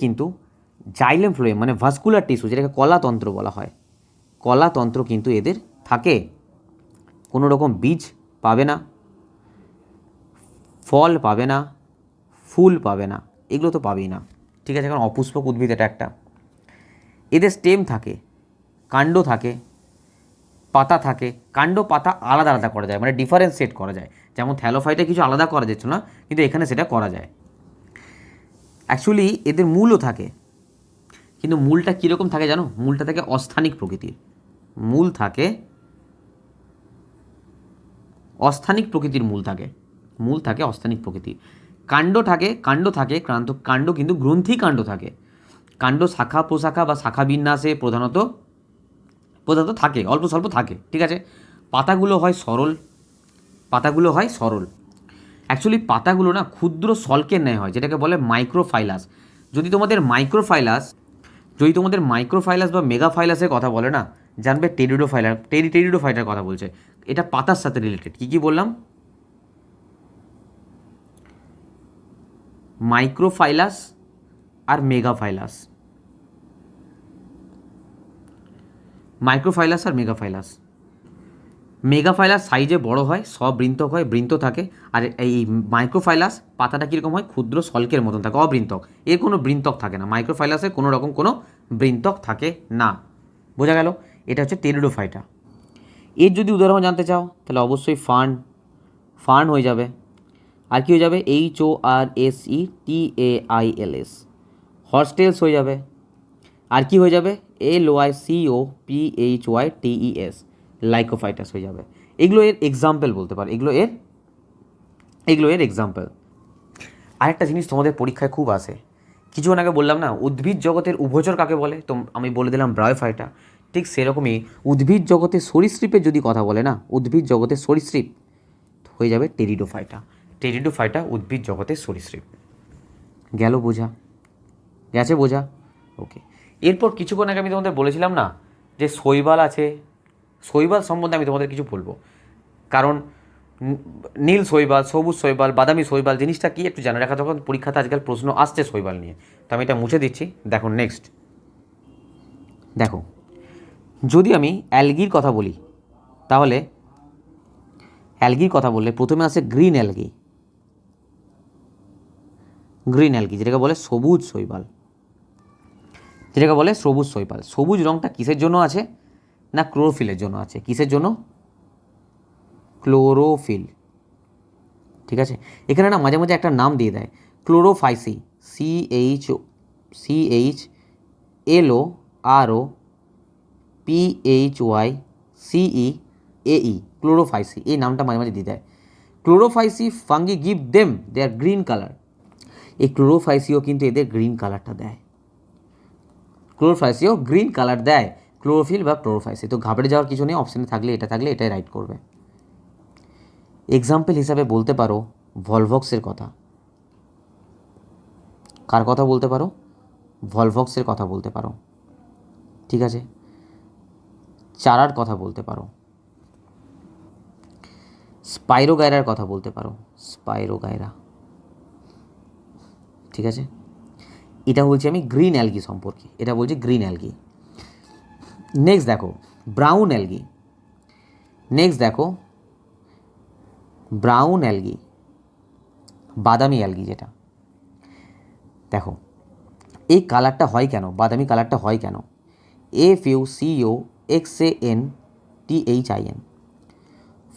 কিন্তু জাইলেম ফ্লোয়েম মানে ভাস্কুলার টিস্যু, যেটাকে কলাতন্ত্র বলা হয়, কলাতন্ত্র কিন্তু এদের থাকে। কোনো রকম বীজ পাবে না, ফল পাবে না, ফুল পাবে না, এগুলো তো পাবেই না। ঠিক আছে, কারণ অপুষ্পক উদ্ভিদ এটা একটা। এদের স্টেম থাকে, কাণ্ড থাকে, পাতা থাকে। কাণ্ড পাতা আলাদা আলাদা করা যায়, মানে ডিফারেন্সিয়েট করা যায়। যেমন থ্যালোফাইটে কিছু আলাদা করা যাচ্ছে না, কিন্তু এখানে সেটা করা যায়। অ্যাকচুয়ালি এদের মূলও থাকে, কিন্তু মূলটা কীরকম থাকে জানো? মূলটা থাকে অস্থানিক প্রকৃতির। মূল থাকে অস্থানিক প্রকৃতির, মূল থাকে অস্থানিক প্রকৃতির। কাণ্ড থাকে, কাণ্ড কিন্তু গ্রন্থি কাণ্ড থাকে। কাণ্ড শাখা প্রশাখা বা শাখা বিন্যাসে প্রধানত থাকে, অল্প স্বল্প থাকে। ঠিক আছে, পাতাগুলো হয় সরল। অ্যাকচুয়ালি পাতাগুলো না ক্ষুদ্র সল্কের ন্যায় হয়, যেটাকে বলে মাইক্রোফাইলাস। যদি তোমাদের মাইক্রোফাইলাস বা মেগাফাইলাসের কথা বলে না, জানবে টেরিডোফাইটার কথা বলছে। এটা পাতার সাথে রিলেটেড। কী বললাম? মাইক্রোফাইলাস আর মেগাফাইলাস। মেগাফাইলাস সাইজে বড় হয়, সবৃন্তক হয়, বৃন্ত থাকে। আর এই মাইক্রোফাইলাস পাতাটা কীরকম হয়? ক্ষুদ্র সল্কের মতন থাকে, অবৃন্তক। এর কোনো বৃন্তক থাকে না, মাইক্রোফাইলাসের কোনো রকম কোনো বৃন্তক থাকে না। বোঝা গেল? এটা হচ্ছে টেরিডোফাইটা। এর যদি উদাহরণ জানতে চাও তাহলে অবশ্যই ফার্ন হয়ে যাবে। আর কি হয়ে যাবে? HORSETAILS, হর্সটেলস হয়ে যাবে। আর কি হয়ে যাবে? LYCOPHYTES, লাইকোফাইটাস হয়ে যাবে। এগুলো এর এক্সাম্পল বলতে পারো, এগুলো এর এক্সাম্পল। আরেকটা জিনিস তোমাদের পরীক্ষায় খুব আসে, কিছুক্ষণ আগে বললাম না উদ্ভিদ জগতের উভচর কাকে বলে, তো আমি বলে দিলাম ব্রায়োফাইটা। ঠিক সেরকমই উদ্ভিদ জগতের সরীসৃপের যদি কথা বলে না, উদ্ভিদ জগতের সরীসৃপ হয়ে যাবে টেরিডোফাইটা উদ্ভিদ জগতের সরীসৃপ। গেছে বোঝা? ওকে। এরপর কিছুক্ষণ আগে আমি তোমাদের বলেছিলাম না যে শৈবাল আছে, শৈবাল সম্বন্ধে আমি তোমাদের কিছু বলবো। কারণ নীল শৈবাল, সবুজ শৈবাল, বাদামি শৈবাল জিনিসটা কি একটু জানা রাখা, যখন পরীক্ষাতে আজকাল প্রশ্ন আসছে শৈবাল নিয়ে। তো আমি এটা মুছে দিচ্ছি। দেখো নেক্সট, দেখো যদি আমি অ্যালগির কথা বলি, তাহলে অ্যালগির কথা বললে প্রথমে আসে গ্রিন অ্যালগি, যেটাকে বলে সবুজ শৈবাল, সবুজ রঙটা কিসের জন্য আছে না? ক্লোরোফিলের জন্য আছে। কিসের জন্য? ক্লোরোফিল। ঠিক আছে, এখানে না মাঝে মাঝে একটা নাম দিয়ে দেয়, ক্লোরোফাইসি, CHLOROPHYCEAE, ক্লোরোফাইসি, এই নামটা মাঝে মাঝে দিয়ে দেয়। ক্লোরোফাইসি ফাঙ্গি গিভ দেম দেয়ার গ্রিন কালার। এই ক্লোরোফাইসিও কিন্তু এদের গ্রিন কালারটা দেয়, ক্লোরোফিল বা ক্লোরোফাইসি। তো ঘাবড়ে যাওয়ার কিছু নেই, অপশানে থাকলে এটাই রাইট করবে। এক্সাম্পল হিসাবে বলতে পারো ভলভক্সের কথা। কার কথা বলতে পারো? ভলভক্সের কথা বলতে পারো। ঠিক আছে, চারার কথা বলতে পারো, স্পাইরোগাইরার কথা বলতে পারো, ঠিক আছে। এটা বলছি আমি গ্রিন অ্যালগি সম্পর্কে, নেক্সট দেখো ব্রাউন অ্যালগি, বাদামি অ্যালগি যেটা। দেখো এই কালারটা হয় কেন, বাদামি কালারটা হয় কেন? FUCOXANTHIN,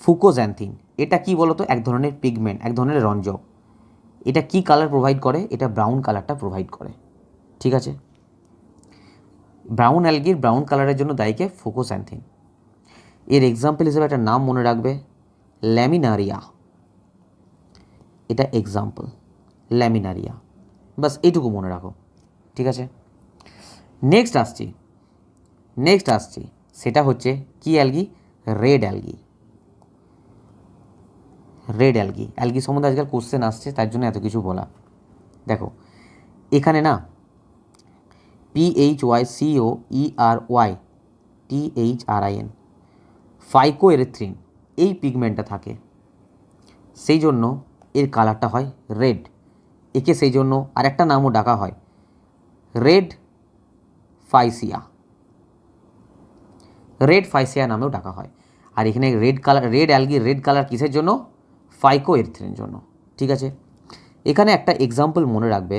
ফুকোজ্যান্থিন। এটা কি বলো তো? এক ধরনের পিগমেন্ট, এক ধরনের রঞ্জক। এটা কি কালার প্রোভাইড করে? এটা ব্রাউন কালারটা প্রোভাইড করে। ঠিক আছে, ব্রাউন অ্যালগির ব্রাউন কালারের জন্য দায়ীকে ফুকোজ্যান্থিন। এর এক্সাম্পল হিসেবে একটা নাম মনে রাখবে, ল্যামিনারিয়া। এটা এক্সাম্পল, ল্যামিনারিয়া। বাস এইটুকু মনে রাখো। ঠিক আছে, নেক্সট আসছি, সেটা হচ্ছে কি অ্যালগি? রেড অ্যালগি সম্বন্ধে আজকাল কোশ্চেন আসছে, তার জন্য এত কিছু বলা। দেখো এখানে না PHYCOERYTHRIN, ফাইকোএরিথ্রিন, এই পিগমেন্টটা থাকে, সেই জন্য এর কালারটা হয় রেড। একে সেই জন্য আরেকটা নামও ডাকা হয় রেড ফাইসিয়া নামেও ডাকা হয়। আর এখানে রেড কালার কিসের জন্য? ফাইকোএরিথ্রিনের জন্য। ঠিক আছে, এখানে একটা এক্সাম্পল মনে রাখবে,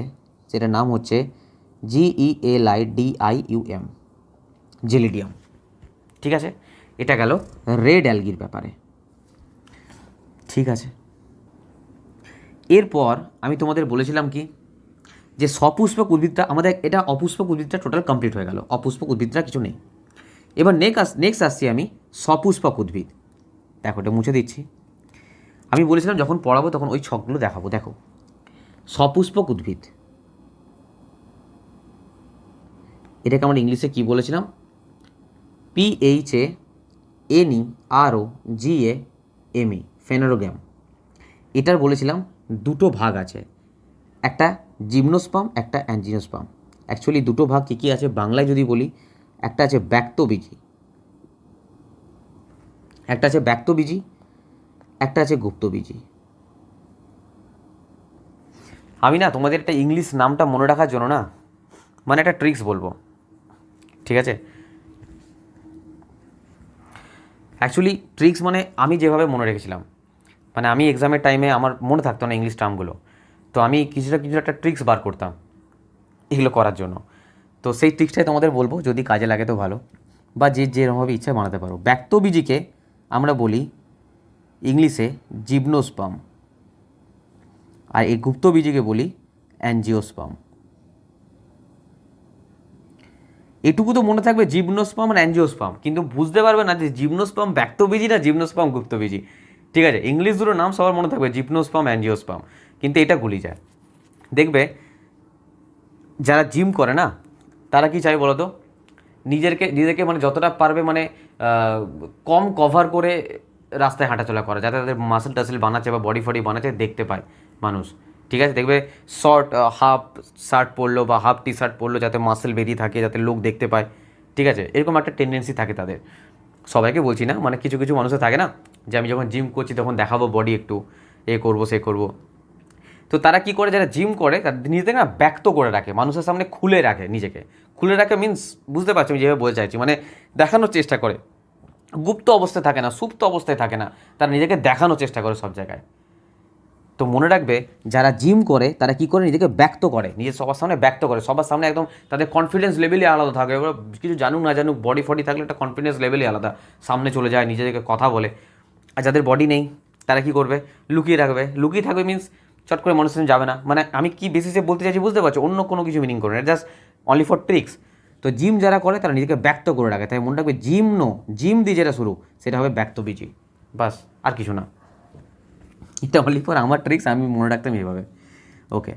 যেটার নাম হচ্ছে GELIDIUM, জেলিডিয়াম। ঠিক আছে, এটা গেল রেড অ্যালগির ব্যাপারে। ঠিক আছে, এরপর আমি তোমাদের বলেছিলাম কি যে সপুষ্পক উদ্ভিদটা আমাদের, এটা অপুষ্পক উদ্ভিদটা টোটাল কমপ্লিট হয়ে গেল, অপুষ্পক উদ্ভিদটা কিছু নেই। এবার নেক্সট আসছি আমি সপুষ্পক উদ্ভিদ। দেখো এটা মুছে দিচ্ছি। আমি বলেছিলাম যখন পড়াবো তখন ওই ছকগুলো দেখাবো। দেখো সপুষ্পক উদ্ভিদ, এটাকে আমরা ইংলিশে কি বলেছিলাম? PHANEROGAME, ফেনেরোগ্যাম। এটার বলেছিলাম দুটো ভাগ আছে, একটা জিমনোস্পার্ম, একটা অ্যাঞ্জিওস্পার্ম। অ্যাকচুয়ালি দুটো ভাগ কী কী আছে বাংলায় যদি বলি, একটা আছে ব্যক্তবীজি, একটা আছে ব্যক্তবীজি, একটা আছে গুপ্তবীজি। আমি না তোমাদের একটা ইংলিশ নামটা মনে রাখার জন্য না মানে একটা ট্রিক্স বলবো, ঠিক আছে? অ্যাকচুয়ালি ট্রিক্স মানে আমি যেভাবে মনে রেখেছিলাম, মানে আমি এক্সামের টাইমে আমার মনে থাকতো না ইংলিশ টার্মগুলো, তো আমি কিছুটা কিছু একটা ট্রিক্স বার করতাম এগুলো করার জন্য। তো সেই ট্রিক্সটাই তোমাদের বলবো, যদি কাজে লাগে তো ভালো, বা যে যেরকমভাবে ইচ্ছা বানাতে পারো। ব্যক্তবীজিকে আমরা বলি ইংলিশে জিমনোস্পার্ম, আর এই গুপ্তবীজিকে বলি অ্যাঞ্জিওস্পার্ম। এটুকু তো মনে থাকবে জিমনোস্পার্ম আর অ্যাঞ্জিওস্পার্ম, কিন্তু বুঝতে পারবে না যে জিমনোস্পার্ম ব্যক্তবীজি না জিমনোস্পার্ম গুপ্তবীজি। ঠিক আছে, ইংলিশ দুটো নাম সবার মনে থাকবে, জিমনোস্পার্ম অ্যাঞ্জিওস্পার্ম, কিন্তু এটা গুলি যায়। দেখবে যারা জিম করে না তারা কি চায় বলো তো, নিজেদেরকে মানে যতটা পারবে মানে কম কভার করে রাস্তায় হাঁটাচলা করা, যাতে তাদের মাসেল টাসেল বানাচ্ছে বা বডি ফডি বানাচ্ছে দেখতে পায় মানুষ। ঠিক আছে, দেখবে শর্ট হাফ শার্ট পরলো বা হাফ টি শার্ট পরলো যাতে মাসেল বেরিয়ে থাকে, যাতে লোক দেখতে পায়। ঠিক আছে, এরকম একটা টেন্ডেন্সি থাকে তাদের। সবাইকে বলছি না, মানে কিছু কিছু মানুষের থাকে না যে আমি যখন জিম করছি তখন দেখাবো বডি, একটু এ করবো সে করবো। তো তারা কি করে, যারা জিম করে তারা নিজেদের না ব্যক্ত করে রাখে, মানুষের সামনে খুলে রাখে, নিজেকে খুলে রাখে মিন্স বুঝতে পারছি আমি যেভাবে বলতে চাইছি, মানে দেখানোর চেষ্টা করে। গুপ্ত অবস্থায় থাকে না, সুপ্ত অবস্থায় থাকে না, তারা নিজেকে দেখানোর চেষ্টা করে সব জায়গায়। তো মনে রাখবে যারা জিম করে তারা কি করে, নিজেকে ব্যক্ত করে, নিজের সবার সামনে ব্যক্ত করে, সবার সামনে একদম তাদের কনফিডেন্স লেভেলই আলাদা থাকে। এবার কিছু জানুক না জানুক, বডি ফডি থাকলে একটা কনফিডেন্স লেভেলই আলাদা, সামনে চলে যায়, নিজেদেরকে কথা বলে। আর যাদের বডি নেই তারা কি করবে, লুকিয়ে রাখবে। লুকিয়ে থাকবে মিন্স চট করে মানুষের সামনে যাবে না। মানে আমি কি বেসিসে বলতে চাইছি বুঝতে পারছো, অন্য কোনো কিছু মিনিং করে না, জাস্ট অনলি ফর ট্রিক্স। তো জিম যারা করে তারা নিজেকে ব্যক্ত করে রাখে, তাই মনে রাখবে জিম দিয়ে যেটা শুরু সেটা হবে ব্যক্তবীজি, বাস, আর কিছু না। এটা অনলি ফর আমার ট্রিক্স, আমি মনে রাখতাম এইভাবে। ওকে,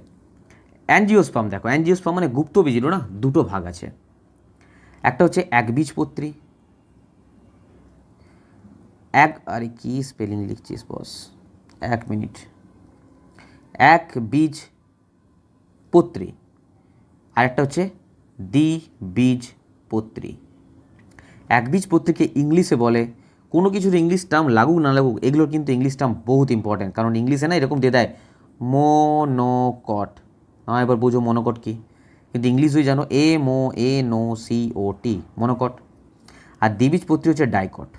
অ্যাঞ্জিওস্পার্ম দেখো, অ্যাঞ্জিওস্পার্ম মানে গুপ্তবীজিরও না দুটো ভাগ আছে, একটা হচ্ছে একবীজপত্রী, আরে কি স্পেলিং লিখছিস বস, এক মিনিট, একবীজপত্রী, আরেকটা হচ্ছে দ্বিবীজপত্রী। একবীজপত্রীকে ইংলিশে বলে, কোনো কিছুর ইংলিশ টার্ম লাগুক না লাগুক, এগুলোর কিন্তু ইংলিশ টার্ম বহুত ইম্পর্টেন্ট, কারণ ইংলিশে না এরকম দিয়ে দেয় মোনোকট। হ্যাঁ, এবার বুঝো মনোকট কি, কিন্তু ইংলিশই জানো MONOCOT, মনোকট। আর দ্বিবীজপত্রী হচ্ছে ডাইকট।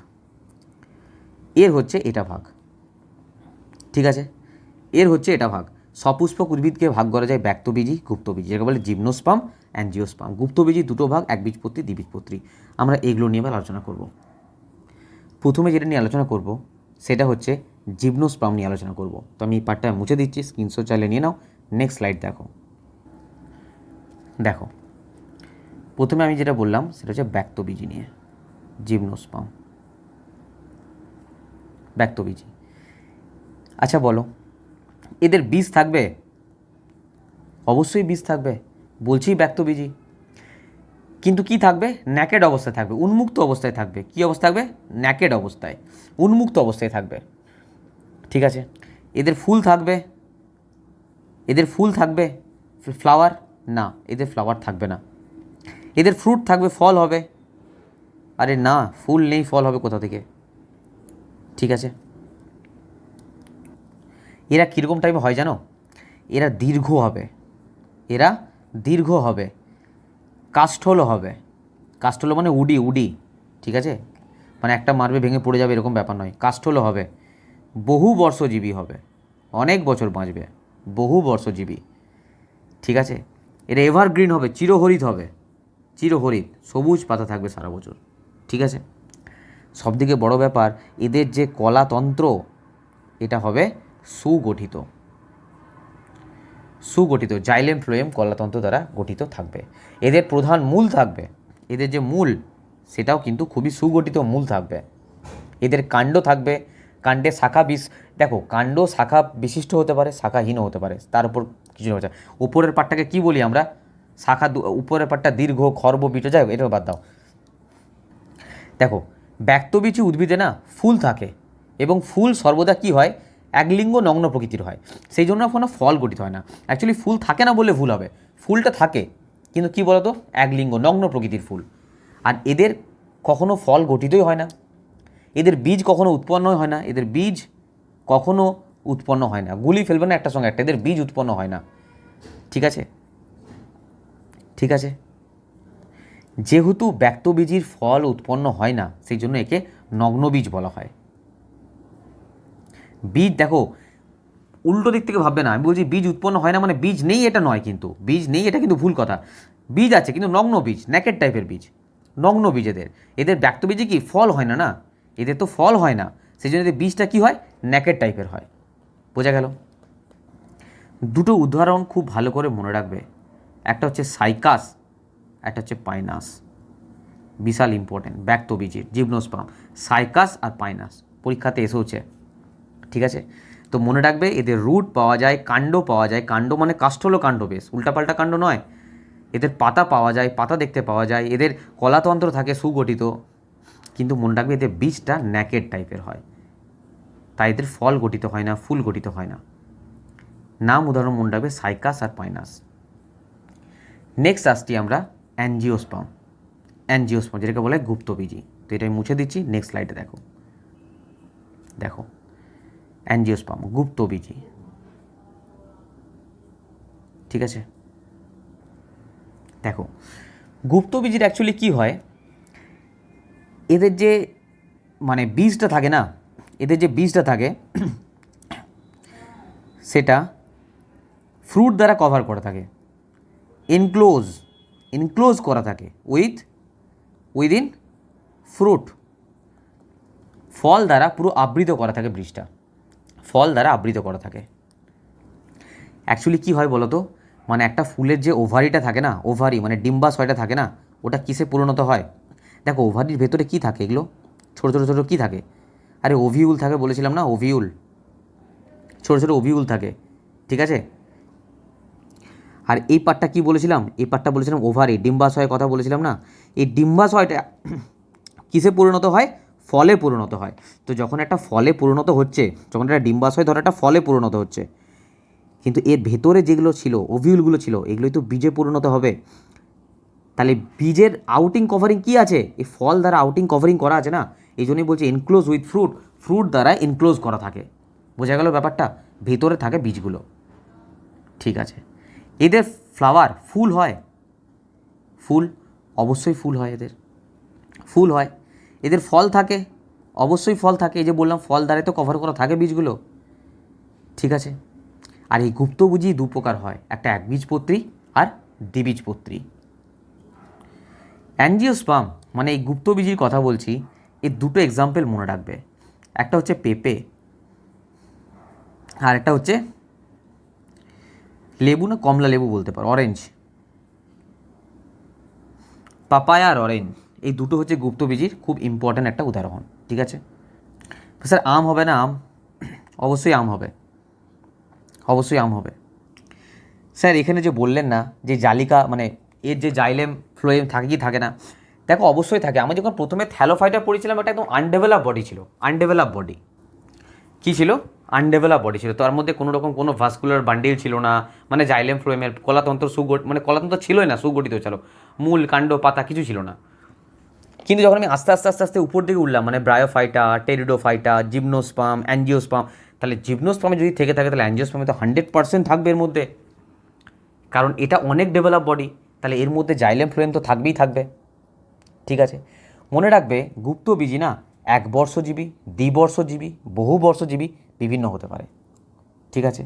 এর হচ্ছে এটা ভাগ, ঠিক আছে, এর হচ্ছে এটা ভাগ। সপুষ্পক উদ্ভিদকে ভাগ করা যায় ব্যক্তবীজি, গুপ্তবীজি, যেটা বলে জিমনোস্পার্ম, অ্যাঞ্জিওস্পার্ম। গুপ্তবীজি দুটো ভাগ, একবীজপত্রী, দ্বিবীজপত্রী। আমরা এগুলো নিয়ে এবার আলোচনা করব। প্রথমে যেটা নিয়ে আলোচনা করব সেটা হচ্ছে জিমনোস্পার্ম নিয়ে আলোচনা করব। তো আমি এই পার্টটা মুছে দিচ্ছি, স্ক্রিনশট চাইলে নিয়ে নাও। নেক্সট স্লাইড দেখো। দেখো প্রথমে আমি যেটা বললাম সেটা হচ্ছে ব্যক্তবীজি নিয়ে, জিমনোস্পার্ম, ব্যক্তবীজি। আচ্ছা বলো, এদের বীজ থাকবে? অবশ্যই বীজ থাকবে, বলছি ব্যক্তবীজি। কিন্তু কি থাকবে, ন্যাকেড অবস্থায় থাকবে, উন্মুক্ত অবস্থায় থাকবে। কি অবস্থা থাকবে, ন্যাকেড অবস্থায়, উন্মুক্ত অবস্থায় থাকবে। ঠিক আছে, এদের ফুল থাকবে, এদের ফুল থাকবে, ফ্লাওয়ার না, এদের ফ্লাওয়ার থাকবে না। এদের ফ্রুট থাকবে, ফল হবে, আরে না, ফুল নেই, ফল হবে কোথা থেকে? ঠিক আছে, এরা কীরকম টাইপে হয় জানো, এরা দীর্ঘ হবে, এরা দীর্ঘ হবে, কাষ্ঠলও হবে। কাষ্ঠল মানে উডি, ঠিক আছে, মানে একটা মারবে ভেঙে পড়ে যাবে এরকম ব্যাপার নয়, কাষ্ঠলও হবে। বহু বর্ষজীবী হবে, অনেক বছর বাঁচবে, বহু বর্ষজীবী। ঠিক আছে, এরা এভারগ্রিন হবে, চিরহরিত হবে, চিরহরিত, সবুজ পাতা থাকবে সারা বছর। ঠিক আছে, সবথেকে বড় ব্যাপার, এদের যে কলাতন্ত্র এটা হবে সুগঠিত, সুগঠিত, জাইলেম ফ্লোয়েম কলাতন্ত্র দ্বারা গঠিত থাকবে। এদের প্রধান মূল থাকবে, এদের যে মূল সেটাও কিন্তু খুবই সুগঠিত মূল থাকবে। এদের কাণ্ড থাকবে, কাণ্ডে শাখা দেখো কাণ্ড শাখা বিশিষ্ট হতে পারে, শাখাহীনও হতে পারে, তার উপর কিছু হচ্ছে। উপরের পাটটাকে কি বলি আমরা, শাখা, উপরের পাটটা দীর্ঘ, খর্ব, বিটো, যাই হোক এটাও বাদ দাও। দেখো ব্যক্তবীজি উদ্ভিদে না ফুল থাকে, এবং ফুল সর্বদা কি হয়, একলিঙ্গ নগ্ন প্রকৃতির হয়, সেই জন্য কোনো ফল গঠিত হয় না। অ্যাকচুয়ালি ফুল থাকে না বললে ভুল হবে, ফুলটা থাকে, কিন্তু কী বলতো, একলিঙ্গ নগ্ন প্রকৃতির ফুল। আর এদের কখনো ফল গঠিতই হয় না, এদের বীজ কখনো উৎপন্ন হয় না, এদের বীজ কখনো উৎপন্ন হয় না। গুলি ফেলবে না একটা সঙ্গে একটা, এদের বীজ উৎপন্ন হয় না। ঠিক আছে, ঠিক আছে। যেহেতু ব্যক্তবীজির ফল উৎপন্ন হয় না, সেই জন্য একে নগ্ন বীজ বলা হয়। বীজ দেখো, উল্টো দিক থেকে ভাববে না, আমি বলছি বীজ উৎপন্ন হয় না মানে বীজ নেই এটা নয়, কিন্তু বীজ নেই এটা কিন্তু ভুল কথা। বীজ আছে কিন্তু নগ্ন বীজ, ন্যাকেড টাইপের বীজ, নগ্ন বীজ এদের। এদের ব্যক্তবীজে কি ফল হয় না, না এদের তো ফল হয় না, সেই জন্য এদের বীজটা কী হয়, ন্যাকেড টাইপের হয়। বোঝা গেল? দুটো উদাহরণ খুব ভালো করে মনে রাখবে, একটা হচ্ছে সাইকাস, একটা হচ্ছে পাইনাস। বিশাল ইম্পর্টেন্ট, ব্যক্তবীজির জিমনোস্পার্ম, সাইকাস আর পাইনাস পরীক্ষাতে এসেওছে। ঠিক আছে, তো মনে রাখবে এদের রুট পাওয়া যায়, কাণ্ড পাওয়া যায়, কাণ্ড মানে কাষ্ঠল কাণ্ড, বেশ উল্টাপাল্টা কাণ্ড নয়। এদের পাতা পাওয়া যায়, পাতা দেখতে পাওয়া যায়, এদের কলাতন্ত্র থাকে সুগঠিত, কিন্তু মনে রাখবে এদের বীজটা ন্যাকেড টাইপের হয়, তাই এদের ফল গঠিত হয় না, ফুল গঠিত হয় না। নাম উদাহরণ মনে রাখবে সাইকাস আর পাইনাস। নেক্সট আসছি আমরা অ্যাঞ্জিওস্পার্ম। অ্যাঞ্জিওস্পার্ম যেটাকে বলে গুপ্তবীজি। তো এটা আমি মুছে দিচ্ছি, নেক্সট স্লাইডে দেখো। দেখো অ্যাঞ্জিওস্পার্ম গুপ্তবীজি। ঠিক আছে, দেখো গুপ্তবীজির অ্যাকচুয়ালি কী হয়, এদের যে মানে বীজটা থাকে না, এদের যে বীজটা থাকে সেটা ফ্রুট দ্বারা কভার করা থাকে, এনক্লোজ করা থাকে উইদিন ফ্রুট, ফল দ্বারা পুরো আবৃত করা থাকে, বীজটা ফল দ্বারা আবৃত করা থাকে। অ্যাকচুয়ালি কী হয় বলো তো, মানে একটা ফুলের যে ওভারিটা থাকে না, ওভারি মানে ডিম্বাশয়টা থাকে না, ওটা কিসে পরিণত হয়? দেখো ওভারির ভেতরে কী থাকে, এগুলো ছোটো ছোটো ছোটো কী থাকে, আরে ওভিউল থাকে বলেছিলাম না, ওভিউল, ছোটো ছোটো ওভিউল থাকে। ঠিক আছে, আর এই পার্টটা কী বলেছিলাম, এই পার্টটা বলেছিলাম ওভারি, ডিম্বাশয়ের কথা বলেছিলাম না। এই ডিম্বাশয়টা কিসে পরিণত হয়, ফলে পরিণত হয়। তো যখন একটা ফলে পরিণত হচ্ছে, যখন একটা ডিম্বাশয় ধরো একটা ফলে পরিণত হচ্ছে, কিন্তু এর ভেতরে যেগুলো ছিল, ওভিউলগুলো ছিল, এগুলোই তো বীজে পরিণত হবে। তাহলে বীজের আউটিং কভারিং কী আছে, এই ফল দ্বারা আউটিং কভারিং করা আছে না, এই জন্যই বলছি এনক্লোজ উইথ ফ্রুট, ফ্রুট দ্বারা এনক্লোজ করা থাকে। বোঝা গেল ব্যাপারটা, ভেতরে থাকে বীজগুলো। ঠিক আছে, এদের ফ্লাওয়ার ফুল হয়, ফুল অবশ্যই ফুল হয়, এদের ফুল হয়। এদের ফল থাকে, অবশ্যই ফল থাকে, এই যে বললাম ফল দ্বারাই তো কভার করা থাকে বীজগুলো। ঠিক আছে, আর এই গুপ্তবীজি দু প্রকার হয়, একটা একবীজপত্রী আর দ্বিবীজপত্রী। অ্যাঞ্জিওস্পার্ম মানে এই গুপ্তবীজির কথা বলছি, এর দুটো এক্সাম্পল মনে রাখবে, একটা হচ্ছে পেঁপে আর একটা হচ্ছে লেবু, না কমলা লেবু বলতে পারো, অরেঞ্জ, পাপায়া আর অরেঞ্জ, এই দুটো হচ্ছে গুপ্তবীজির খুব ইম্পর্ট্যান্ট একটা উদাহরণ। ঠিক আছে, স্যার আম হবে না? আম অবশ্যই আম হবে, অবশ্যই আম হবে। স্যার এখানে যে বললেন না যে জালিকা মানে এর যে জাইলেম ফ্লোয়েম থাকে কি থাকে না, দেখো অবশ্যই থাকে। আমি যখন প্রথমে থ্যালোফাইটা পড়েছিলাম, এটা একদম আনডেভেলপ বডি ছিল, আনডেভেলপ বডি। কী ছিল? আনডেভেলপ বডি ছিল, তার মধ্যে কোনো রকম কোনো ভাস্কুলার বান্ডিল ছিল না, মানে জাইলেম ফ্লোয়েমের কলাতন্ত্র মানে কলাতন্ত্র ছিলই না, সুগঠিত চলো, মূল কাণ্ড পাতা কিছু ছিল না। কিন্তু যখন আমি আস্তে আস্তে আস্তে আস্তে উপর দিকে উঠলাম, মানে ব্রায়োফাইটা, টেরিডোফাইটা, জিমনোস্পার্ম, অ্যাঞ্জিওস্পার্ম, তাহলে জিমনোস্পার্মে যদি থেকে থাকে তাহলে অ্যাঞ্জিওস্পার্মে তো 100% থাকবে এর মধ্যে, কারণ এটা অনেক ডেভেলপ বডি, তাহলে এর মধ্যে জাইলেম ফ্লোয়েম তো থাকবেই থাকবে। ঠিক আছে, মনে রাখবে গুপ্তবীজি না একবর্ষজীবী, দ্বিবর্ষজীবী, বহুবর্ষজীবী বিভিন্ন হতে পারে। ঠিক আছে,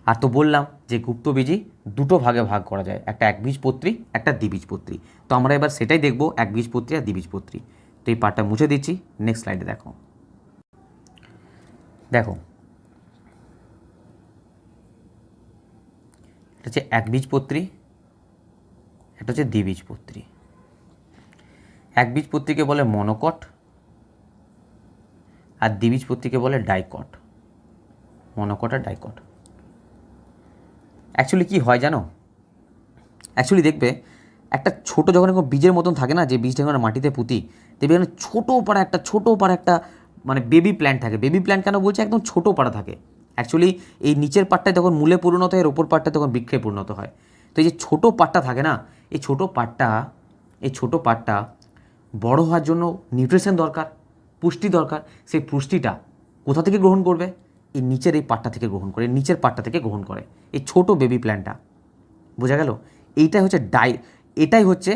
আর তো বললাম যে গুপ্তবীজি দুটো ভাগে ভাগ করা যায়, একটা একবীজপত্রী, একটা দ্বিবীজপত্রী। তো আমরা এবার সেটাই দেখব, একবীজপত্রী আর দ্বিবীজপত্রী। তো এই পার্টটা মুছে দিচ্ছি, নেক্সট স্লাইডে দেখো। দেখো এটা হচ্ছে একবীজপত্রী, এটা হচ্ছে দ্বিবীজপত্রী। একবীজপত্রীকে বলে মনোকট আর দ্বিবীজপত্রীকে বলে ডাইকট, মনোকট আর ডাইকট। অ্যাকচুয়ালি কী হয় জানো, অ্যাকচুয়ালি দেখবে একটা ছোটো যখন এরকম বীজের মতন থাকে না, যে বীজটা যখন মাটিতে পুঁতি, দেখবে এখানে ছোটো পাড়া একটা মানে বেবি প্ল্যান্ট থাকে। বেবি প্ল্যান্ট কেন বলছে, একদম ছোটো পাতা থাকে। অ্যাকচুয়ালি এই নিচের পাটটায় তখন মূলে পরিণত হয়, এর ওপর পাটটা তখন বৃক্ষে পরিণত হয়। তো এই যে ছোটো পাটটা থাকে না, এই ছোটো পাটটা বড় হওয়ার জন্য নিউট্রিশন দরকার, পুষ্টি দরকার। সেই পুষ্টিটা কোথা থেকে গ্রহণ করবে? এই নিচের এই পাটটা থেকে গ্রহণ করে, নিচের পাটটা থেকে গ্রহণ করে এই ছোটো বেবি প্ল্যান্টটা। বোঝা গেল? এটাই হচ্ছে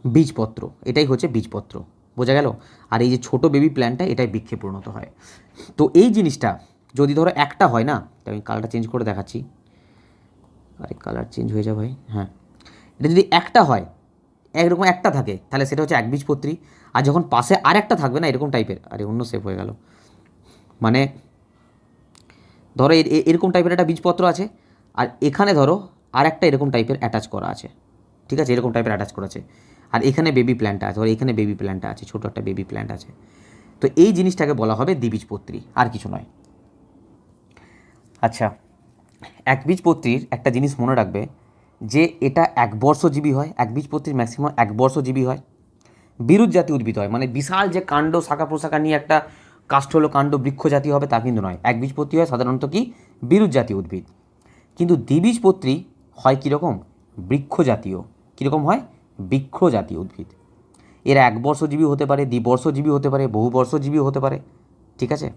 বীজপত্র, এটাই হচ্ছে বীজপত্র। বোঝা গেল? আর এই যে ছোটো বেবি প্ল্যান্টটা, এটাই বৃক্ষে পরিণত হয়। তো এই জিনিসটা যদি ধরো একটা হয় না, আমি কালারটা চেঞ্জ করে দেখাচ্ছি। আরে কালার চেঞ্জ হয়ে যাবে ভাই। হ্যাঁ, এটা যদি একটা হয়, একরকম একটা থাকে, তাহলে সেটা হচ্ছে একবীজপত্রী। আর যখন পাশে আর একটা থাকবে না এরকম টাইপের, আরে অন্য শেপ হয়ে গেল, মানে ধরো এরকম টাইপের একটা বীজপত্র আছে, আর এখানে ধরো আর একটা এরকম টাইপের অ্যাটাচ করা আছে, ঠিক আছে, এরকম টাইপের অ্যাটাচ করা আছে। আর এখানে বেবি প্ল্যান্টটা আছে, ধরো এখানে বেবি প্ল্যান্টটা আছে, ছোটো একটা বেবি প্ল্যান্ট আছে। তো এই জিনিসটাকে বলা হবে দ্বিবীজপত্রী, আর কিছু নয়। আচ্ছা, একবীজপত্রীর একটা জিনিস মনে রাখবে, যে এটা একবর্ষজীবী হয়। একবীজপত্রীর ম্যাক্সিমাম একবর্ষজীবী হয়। বিরুৎ জাতীয় উদ্ভিদ হয়, মানে বিশাল যে কাণ্ড শাখা প্রশাখা নিয়ে একটা কাষ্ঠল কাণ্ড বৃক্ষ জাতীয় হবে তা কিন্তু নয়। একবীজপত্রী হয় সাধারণত কি বিরুৎ জাতীয় উদ্ভিদ। কিন্তু দ্বিবীজপত্রী হয় কীরকম? বৃক্ষ জাতীয়। কীরকম হয়? বৃক্ষ জাতীয় উদ্ভিদ। এরা একবর্ষজীবী হতে পারে, দ্বিবর্ষজীবী হতে পারে, বহুবর্ষজীবী হতে পারে, ঠিক আছে?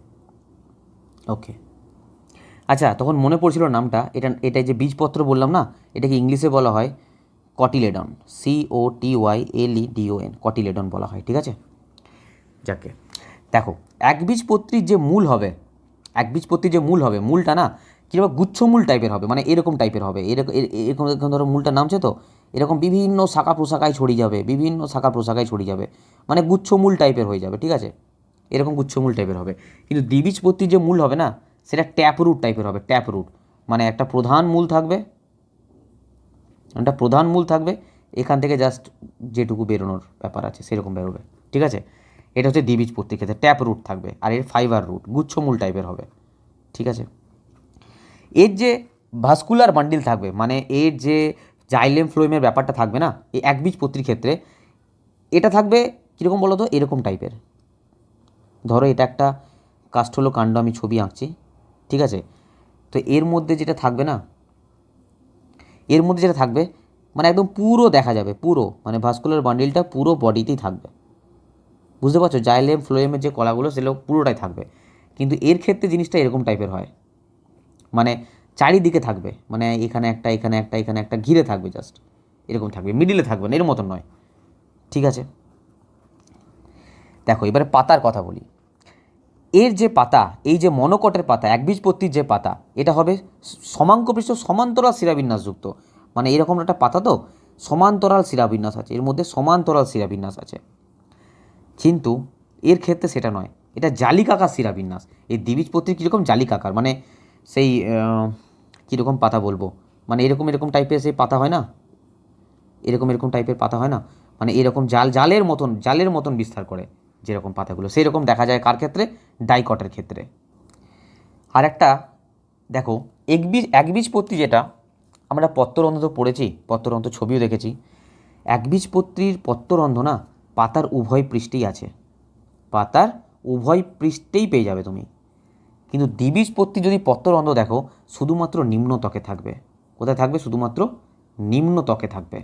ওকে, আচ্ছা, তখন মনে পড়ছিল নামটা, এটাই যে বীজপত্র বললাম না, এটাকে ইংলিশে বলা হয় কটিলেডন, COTYLEDON, কটিলেডন বলা হয়, ঠিক আছে? যাকে দেখো, একবীজপত্রীর যে মূল হবে, মূলটা না কীরকম গুচ্ছমূল টাইপের হবে, মানে এরকম টাইপের হবে। এরকম এরকম ধরো মূলটা নামছে তো, এরকম বিভিন্ন শাখা প্রশাখায় ছড়িয়ে যাবে, মানে গুচ্ছমূল টাইপের হয়ে যাবে, ঠিক আছে? এরকম গুচ্ছমূল টাইপের হবে। কিন্তু দ্বিবীজপত্রীর যে মূল হবে না, সেটা ট্যাপ রুট টাইপের হবে। ট্যাপ রুট মানে একটা প্রধান মূল থাকবে, এখান থেকে জাস্ট যেটুকু বেরোনোর ব্যাপার আছে সেরকম বেরোবে, ঠিক আছে? এটা হচ্ছে দ্বিবীজপত্রীর ক্ষেত্রে ট্যাপ রুট থাকবে, আর এর ফাইবার রুট গুচ্ছমূল টাইপের হবে, ঠিক আছে? এর যে ভাস্কুলার বান্ডিল থাকবে, মানে এর যে জাইলেম ফ্লোয়েমের ব্যাপারটা থাকবে না, এই একবীজপত্রীর ক্ষেত্রে এটা থাকবে কীরকম বলো তো? এরকম টাইপের। ধরো এটা একটা কাষ্ঠল কাণ্ড, আমি ছবি আঁকছি, ঠিক আছে? তো এর মধ্যে যেটা থাকবে মানে একদম পুরো দেখা যাবে, পুরো মানে ভাস্কুলার বান্ডিলটা পুরো বডিতেই থাকবে, বুঝতে পারছো? জাইলেম ফ্লোয়েমের যে কলাগুলো সেগুলো পুরোটাই থাকবে। কিন্তু এর ক্ষেত্রে জিনিসটা এরকম টাইপের হয়, মানে চারিদিকে থাকবে, মানে এখানে একটা ঘিরে থাকবে, জাস্ট এরকম থাকবে, মিডিলে থাকবে না, এর মতন নয়, ঠিক আছে? দেখো এবারে পাতার কথা বলি। এর যে পাতা, এই যে মনোকটের পাতা, একবীজপত্রীর যে পাতা, এটা হবে সমাঙ্কপৃষ্ঠ সমান্তরাল শিরাবিন্যাসযুক্ত। মানে এরকম একটা পাতা তো সমান্তরাল শিরাবিন্যাস আছে, এর মধ্যে সমান্তরাল শিরাবিন্যাস আছে। কিন্তু এর ক্ষেত্রে সেটা নয়, এটা জালিকাকার শিরাবিন্যাস। এই দ্বিবীজপত্রীর কীরকম? জালিকাকার, মানে সেই কীরকম পাতা বলবো, মানে এরকম টাইপের সেই পাতা হয় না, এরকম টাইপের পাতা হয় না, মানে এরকম জালের মতন বিস্তার করে যেরকম পাতাগুলো, সেই রকম দেখা যায় কার ক্ষেত্রে? ডাইকটের ক্ষেত্রে। আর একটা দেখো, একবীজপত্রী যেটা আমরা পত্ররন্ধ্র তো পড়েছি, পত্ররন্ধ্র ছবিও দেখেছি। একবীজপত্রীর পত্ররন্ধ্র না পাতার উভয় পৃষ্ঠেই আছে, পাতার উভয় পৃষ্ঠেই পেয়ে যাবে তুমি। কিন্তু দ্বিবীজপত্রী যদি পত্ররন্ধ্র দেখো, শুধুমাত্র নিম্নত্বকে থাকবে। কোথায় থাকবে? শুধুমাত্র নিম্নত্বকে থাকবে,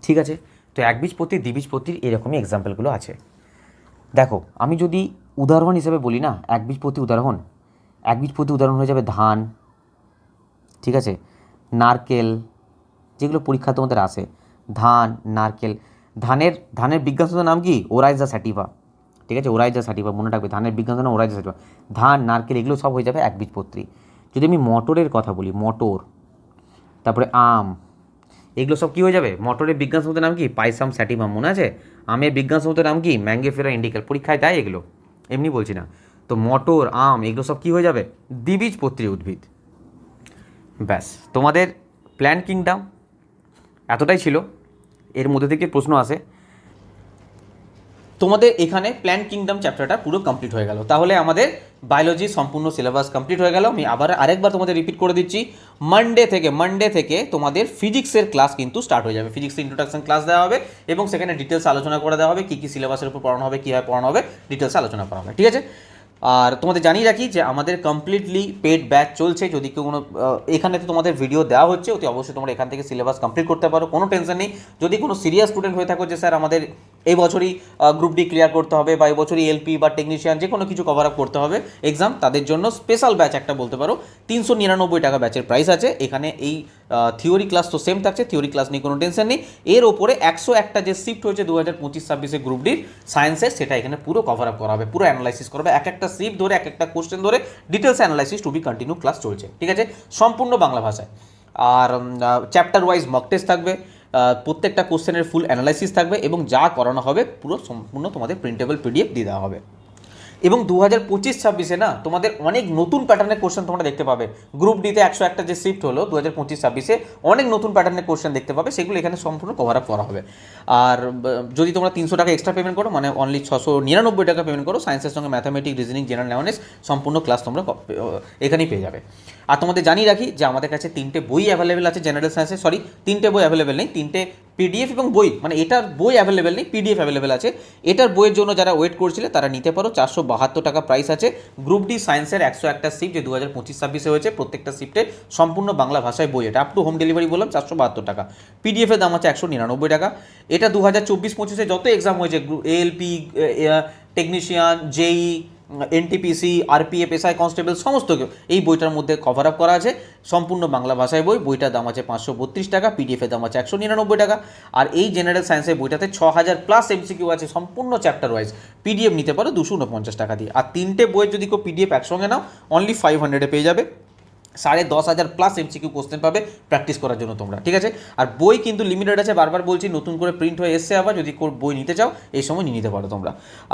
ঠিক আছে? তো একবীজপত্রী দ্বিবীজপত্রীর এরকমই এক্সাম্পলগুলো আছে। দেখো আমি যদি উদাহরণ হিসেবে বলি না, একবীজপত্রী উদাহরণ হয়ে যাবে ধান, ঠিক আছে? নারকেল, যেগুলো পরীক্ষার তোমাদের আসে, ধান, নারকেল। ধানের বিজ্ঞান সূত্রের নাম কি? ওরাইজা স্যাটিভা, ঠিক আছে? ওরাইজা স্যাটিভা মনে রাখবে, ধানের বিজ্ঞান সূত্র ওরাইজা স্যাটিভা। ধান, নারকেল এগুলো সব হয়ে যাবে একবীজপত্রী। যদি আমি মটরের কথা বলি, মটর, তারপরে আম, এগুলো সব কী হয়ে যাবে? মটরের বিজ্ঞান সূত্রের নাম কি? পাইসাম স্যাটিভাম, মনে আছে? আমের বিজ্ঞান সূত্রের নাম কি? Mangifera indica. পরীক্ষায় দেয় এগুলো, এমনি বলছি না। তো মটর, আম এগুলো সব কী হয়ে যাবে? দ্বিবীজপত্রী উদ্ভিদ। ব্যাস, তোমাদের প্ল্যান্ট কিংডম এতটাই ছিল। এর মধ্যে থেকে প্রশ্ন আসে, তোমাদের এখানে প্ল্যান কিংডম চ্যাপ্টারটা পুরো কমপ্লিট হয়ে গেল। তাহলে আমাদের বায়োলজি সম্পূর্ণ সিলেবাস কমপ্লিট হয়ে গেল। আমি আরেকবার তোমাদের রিপিট করে দিচ্ছি, মানডে থেকে তোমাদের ফিজিক্সের ক্লাস কিন্তু স্টার্ট হয়ে যাবে। ফিজিক্সের ইন্ট্রোডাকশন ক্লাস দেওয়া হবে এবং সেখানে ডিটেলস আলোচনা করে দেওয়া হবে, কী কী সিলেবাসের উপর পড়ানো হবে, কীভাবে পড়ানো হবে, ডিটেলসে আলোচনা করা হবে, ঠিক আছে। আর তোমাদের জানিয়ে রাখি যে আমাদের কমপ্লিটলি পেড ব্যাচ চলছে। যদি কোনো এখানে তো তোমাদের ভিডিও দেওয়া হচ্ছে, অতি অবশ্যই তোমরা এখান থেকে সিলেবাস কমপ্লিট করতে পারো, কোনো টেনশন নেই। যদি কোনো সিরিয়াস স্টুডেন্ট হয়ে থাকো যে স্যার আমাদের এই বছরই গ্রুপ ডি ক্লিয়ার করতে হবে বা এই বছরই এলপি বা টেকনিশিয়ান যে কোনো কিছু কভার আপ করতে হবে এক্সাম, তাদের জন্য স্পেশাল ব্যাচ একটা বলতে পারো 399 টাকা ব্যাচের প্রাইস আছে। এখানে এই থিওরি ক্লাস তো সেম থাকছে, থিওরি ক্লাস নিয়ে কোনো টেনশন নেই। এর ওপরে 101টা যে শিফট হয়েছে 2025-26 গ্রুপ ডির সায়েন্সের, সেটা এখানে পুরো কভার আপ করা হবে, পুরো অ্যানালাইসিস করা হবে, এক একটা শিফট ধরে এক একটা কোশ্চেন ধরে details analysis to be continue class চলছে, ঠিক আছে, সম্পূর্ণ বাংলা ভাষায়। আর চ্যাপ্টার ওয়াইজ মক টেস্ট থাকবে, প্রত্যেকটা কোশ্চেনের ফুল অ্যানালাইসিস থাকবে এবং যা করানো হবে পুরো সম্পূর্ণ তোমাদের প্রিন্টেবল পিডিএফ দিয়ে দেওয়া হবে। এবং 2025-26 না তোমাদের অনেক নতুন প্যাটার্নের কোশ্চেন তোমরা দেখতে পাবে। গ্রুপ ডিতে 101টা যে শিফট হলো 2025-26 অনেক নতুন প্যাটার্নের কোশ্চেন দেখতে পাবে, সেগুলো এখানে সম্পূর্ণ কভার আপ করা হবে। আর যদি তোমরা 300 টাকা এক্সট্রা পেমেন্ট করো, মানে অনলি 699 টাকা পেমেন্ট করো, সায়েন্সের সঙ্গে ম্যাথামেটিক্স, রিজনিং, জেনারেল অ্যাওয়ারনেস সম্পূর্ণ ক্লাস তোমরা এখানেই পেয়ে যাবে। আর তোমাদের জানিয়ে রাখি যে আমাদের কাছে 3টে বই অ্যাভেলেবেল আছে জেনারেল সায়েন্সের, 3টে বই অ্যাভেলেবেল নেই, 3টে পিডিএফ এবং বই, মানে এটার বই অ্যাভেলেবেল নেই, পিডিএফ অ্যাভেলেবেল আছে। এটার বইয়ের জন্য যারা ওয়েট করছিলে তারা নিতে পারো, 472 টাকা প্রাইস আছে। গ্রুপ ডি সায়েন্সের 101টা শিফট যে 2025-26 হয়েছে, প্রত্যেকটা শিফটে সম্পূর্ণ বাংলা ভাষায় বই, এটা আপ টু হোম ডেলিভারি বললাম 472 টাকা। পিডিএফের দাম আছে 199 টাকা। এটা 2024-25 যত এক্সাম হয়েছে, এএলপি, টেকনিশিয়ান, জেই, এনটিপিসি, আরপিএফ, এসআই কনস্টেবল, সমস্ত এই বইটার মধ্যে কভার আপ করা আছে, সম্পূর্ণ বাংলা ভাষায় বই। বইটার দাম আছে 532 টাকা, পিডিএফের দাম আছে 199 টাকা। আর এই জেনারেল সায়েন্সের বইটাতে 6000+ এমসিকিউ আছে সম্পূর্ণ চ্যাপ্টার ওয়াইজ। পিডিএফ নিতে পারো 249 টাকা দিয়ে। আর 3টে বইয়ের যদি কেউ পিডিএফ একসঙ্গে নাও অনলি 500-এ পেয়ে যাবে। 10,500+ এমসিকিউ কোশ্চেন পাবে প্র্যাকটিস করার জন্য তোমরা, ঠিক আছে। আর বই কিন্তু লিমিটেড আছে, বারবার বলছি, নতুন করে প্রিন্ট হয়ে এসছে আবার, যদি বই নিতে চাও এই সময় নিয়ে নিতে পারো তোমরা।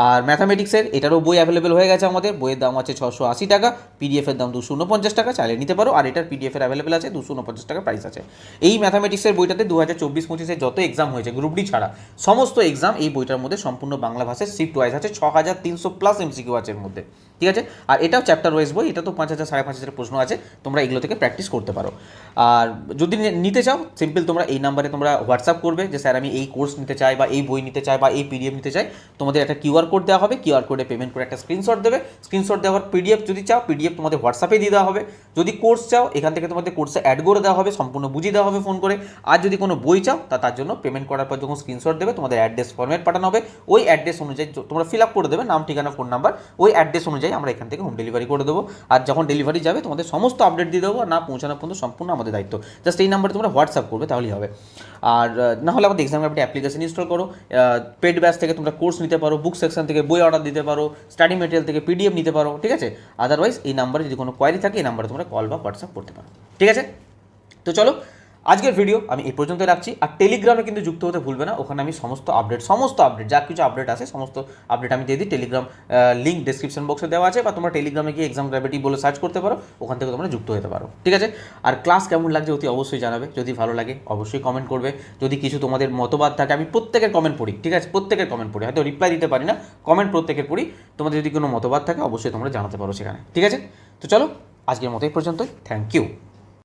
আর ম্যাথামেটিক্সের এটারও বই অ্যাভেলেবেল হয়ে গেছে আমাদের, বইয়ের দাম আছে 680 টাকা, পিডিএফের দাম 249 টাকা, চাইলে নিতে পারো। আর এটার পিডিএফের অ্যাভেলেবেল আছে 249 টাকা প্রাইস আছে। এই ম্যাথামেটিক্সের বইটাতে 2024-25 যত এক্সাম হয়েছে গ্রুপ ডি ছাড়া সমস্ত এক্সাম এই বইটার মধ্যে সম্পূর্ণ বাংলা ভাষায় শিফট ওয়াইজ আছে, 6300+ এমসিকিউ আছে এর মধ্যে, ঠিক আছে। আর এটাও চ্যাপ্টার ওয়াইজ বই, এটা তো 5000 5,500 প্রশ্ন আছে, তোমরা এগুলো থেকে প্র্যাকটিস করতে পারো। আর যদি নিতে চাও সিম্পল তোমরা এই নাম্বারে তোমরা হোয়াটসঅ্যাপ করবে যে স্যার আমি এই কোর্স নিতে চাই বা এই বই নিতে চাই বা এই পিডিএফ নিতে চাই। তোমাদের একটা কিউআর কোড দেওয়া হবে, কিউআর কোডে পেমেন্ট করে একটা স্ক্রিনশট দেবে, স্ক্রিনশট দেওয়ার পিডিএফ যদি চাও পিডিএফ তোমাদের হোয়াটসঅ্যাপে দিয়ে দেওয়া হবে। যদি কোর্স চাও এখান থেকে তোমাদের কোর্সে অ্যাড করে দেওয়া হবে, সম্পূর্ণ বুঝিয়ে দেওয়া হবে ফোন করে। আর যদি কোনো বই চাও তার জন্য পেমেন্ট করার পর যখন স্ক্রিনশট দেবে তোমাদের অ্যাড্রেস ফরম্যাট পাঠানো হবে, ওই অ্যাড্রেস অনুযায়ী তোমরা ফিল আপ করে দেবে, নাম, ঠিকানা, ফোন নাম্বার, ওই অ্যাড্রেস অনুযায়ী আমরা এখান থেকে হোম ডেলিভারি করে দেবো। আর যখন ডেলিভারি যাবে তোমাদের সমস্ত আপডেট দিয়ে দেবো, না পৌঁছানো পর্যন্ত সম্পূর্ণ আমাদের দায়িত্ব। জাস্ট এই নাম্বারে তোমরা হোয়াটসঅ্যাপ করবে তাহলেই হবে। আর না হলে আমাদের এক্সাম গ্রাফিটি অ্যাপ্লিকেশন ইনস্টল করো, পেড ব্যাচ থেকে তোমরা কোর্স নিতে পারো, বুক সেকশন থেকে বই অর্ডার দিতে পারো, স্টাডি মেটেরিয়াল থেকে পিডিএফ নিতে পারো, ঠিক আছে। আদারওয়াইজ এই নাম্বারে যদি কোনো কোয়ারি থাকে এই নাম্বারে তোমরা কল বা হোয়াটসঅ্যাপ করতে পারো, ঠিক আছে। তো চলো আজকের ভিডিও আমি এই পর্যন্ত রাখছি। আর টেলিগ্রামে কিন্তু যুক্ত হতে ভুলবে না, ওখানে আমি সমস্ত আপডেট যা কিছু আপডেট আছে সমস্ত আপডেট আমি দিয়ে দিই। টেলিগ্রাম লিঙ্ক ডেসক্রিপশন বক্সে দেওয়া আছে, বা তোমরা টেলিগ্রামে গিয়ে এক্সাম গ্র্যাভিটি বলে সার্চ করতে পারো, ওখান থেকে তোমরা যুক্ত হতে পারো, ঠিক আছে। আর ক্লাস কেমন লাগছে অতি অবশ্যই জানাবে, যদি ভালো লাগে অবশ্যই কমেন্ট করবে। যদি কিছু তোমাদের মতবাদ থাকে, আমি প্রত্যেকের কমেন্ট পড়ি, ঠিক আছে, প্রত্যেকের কমেন্ট পড়ি, হয়তো রিপ্লাই দিতে পারি না, কমেন্ট প্রত্যেকের পড়ি। তোমাদের যদি কোনো মতবাদ থাকে অবশ্যই তোমরা জানাতে পারো সেখানে, ঠিক আছে। তো চলো আজকের মতো এই পর্যন্তই, থ্যাংক ইউ।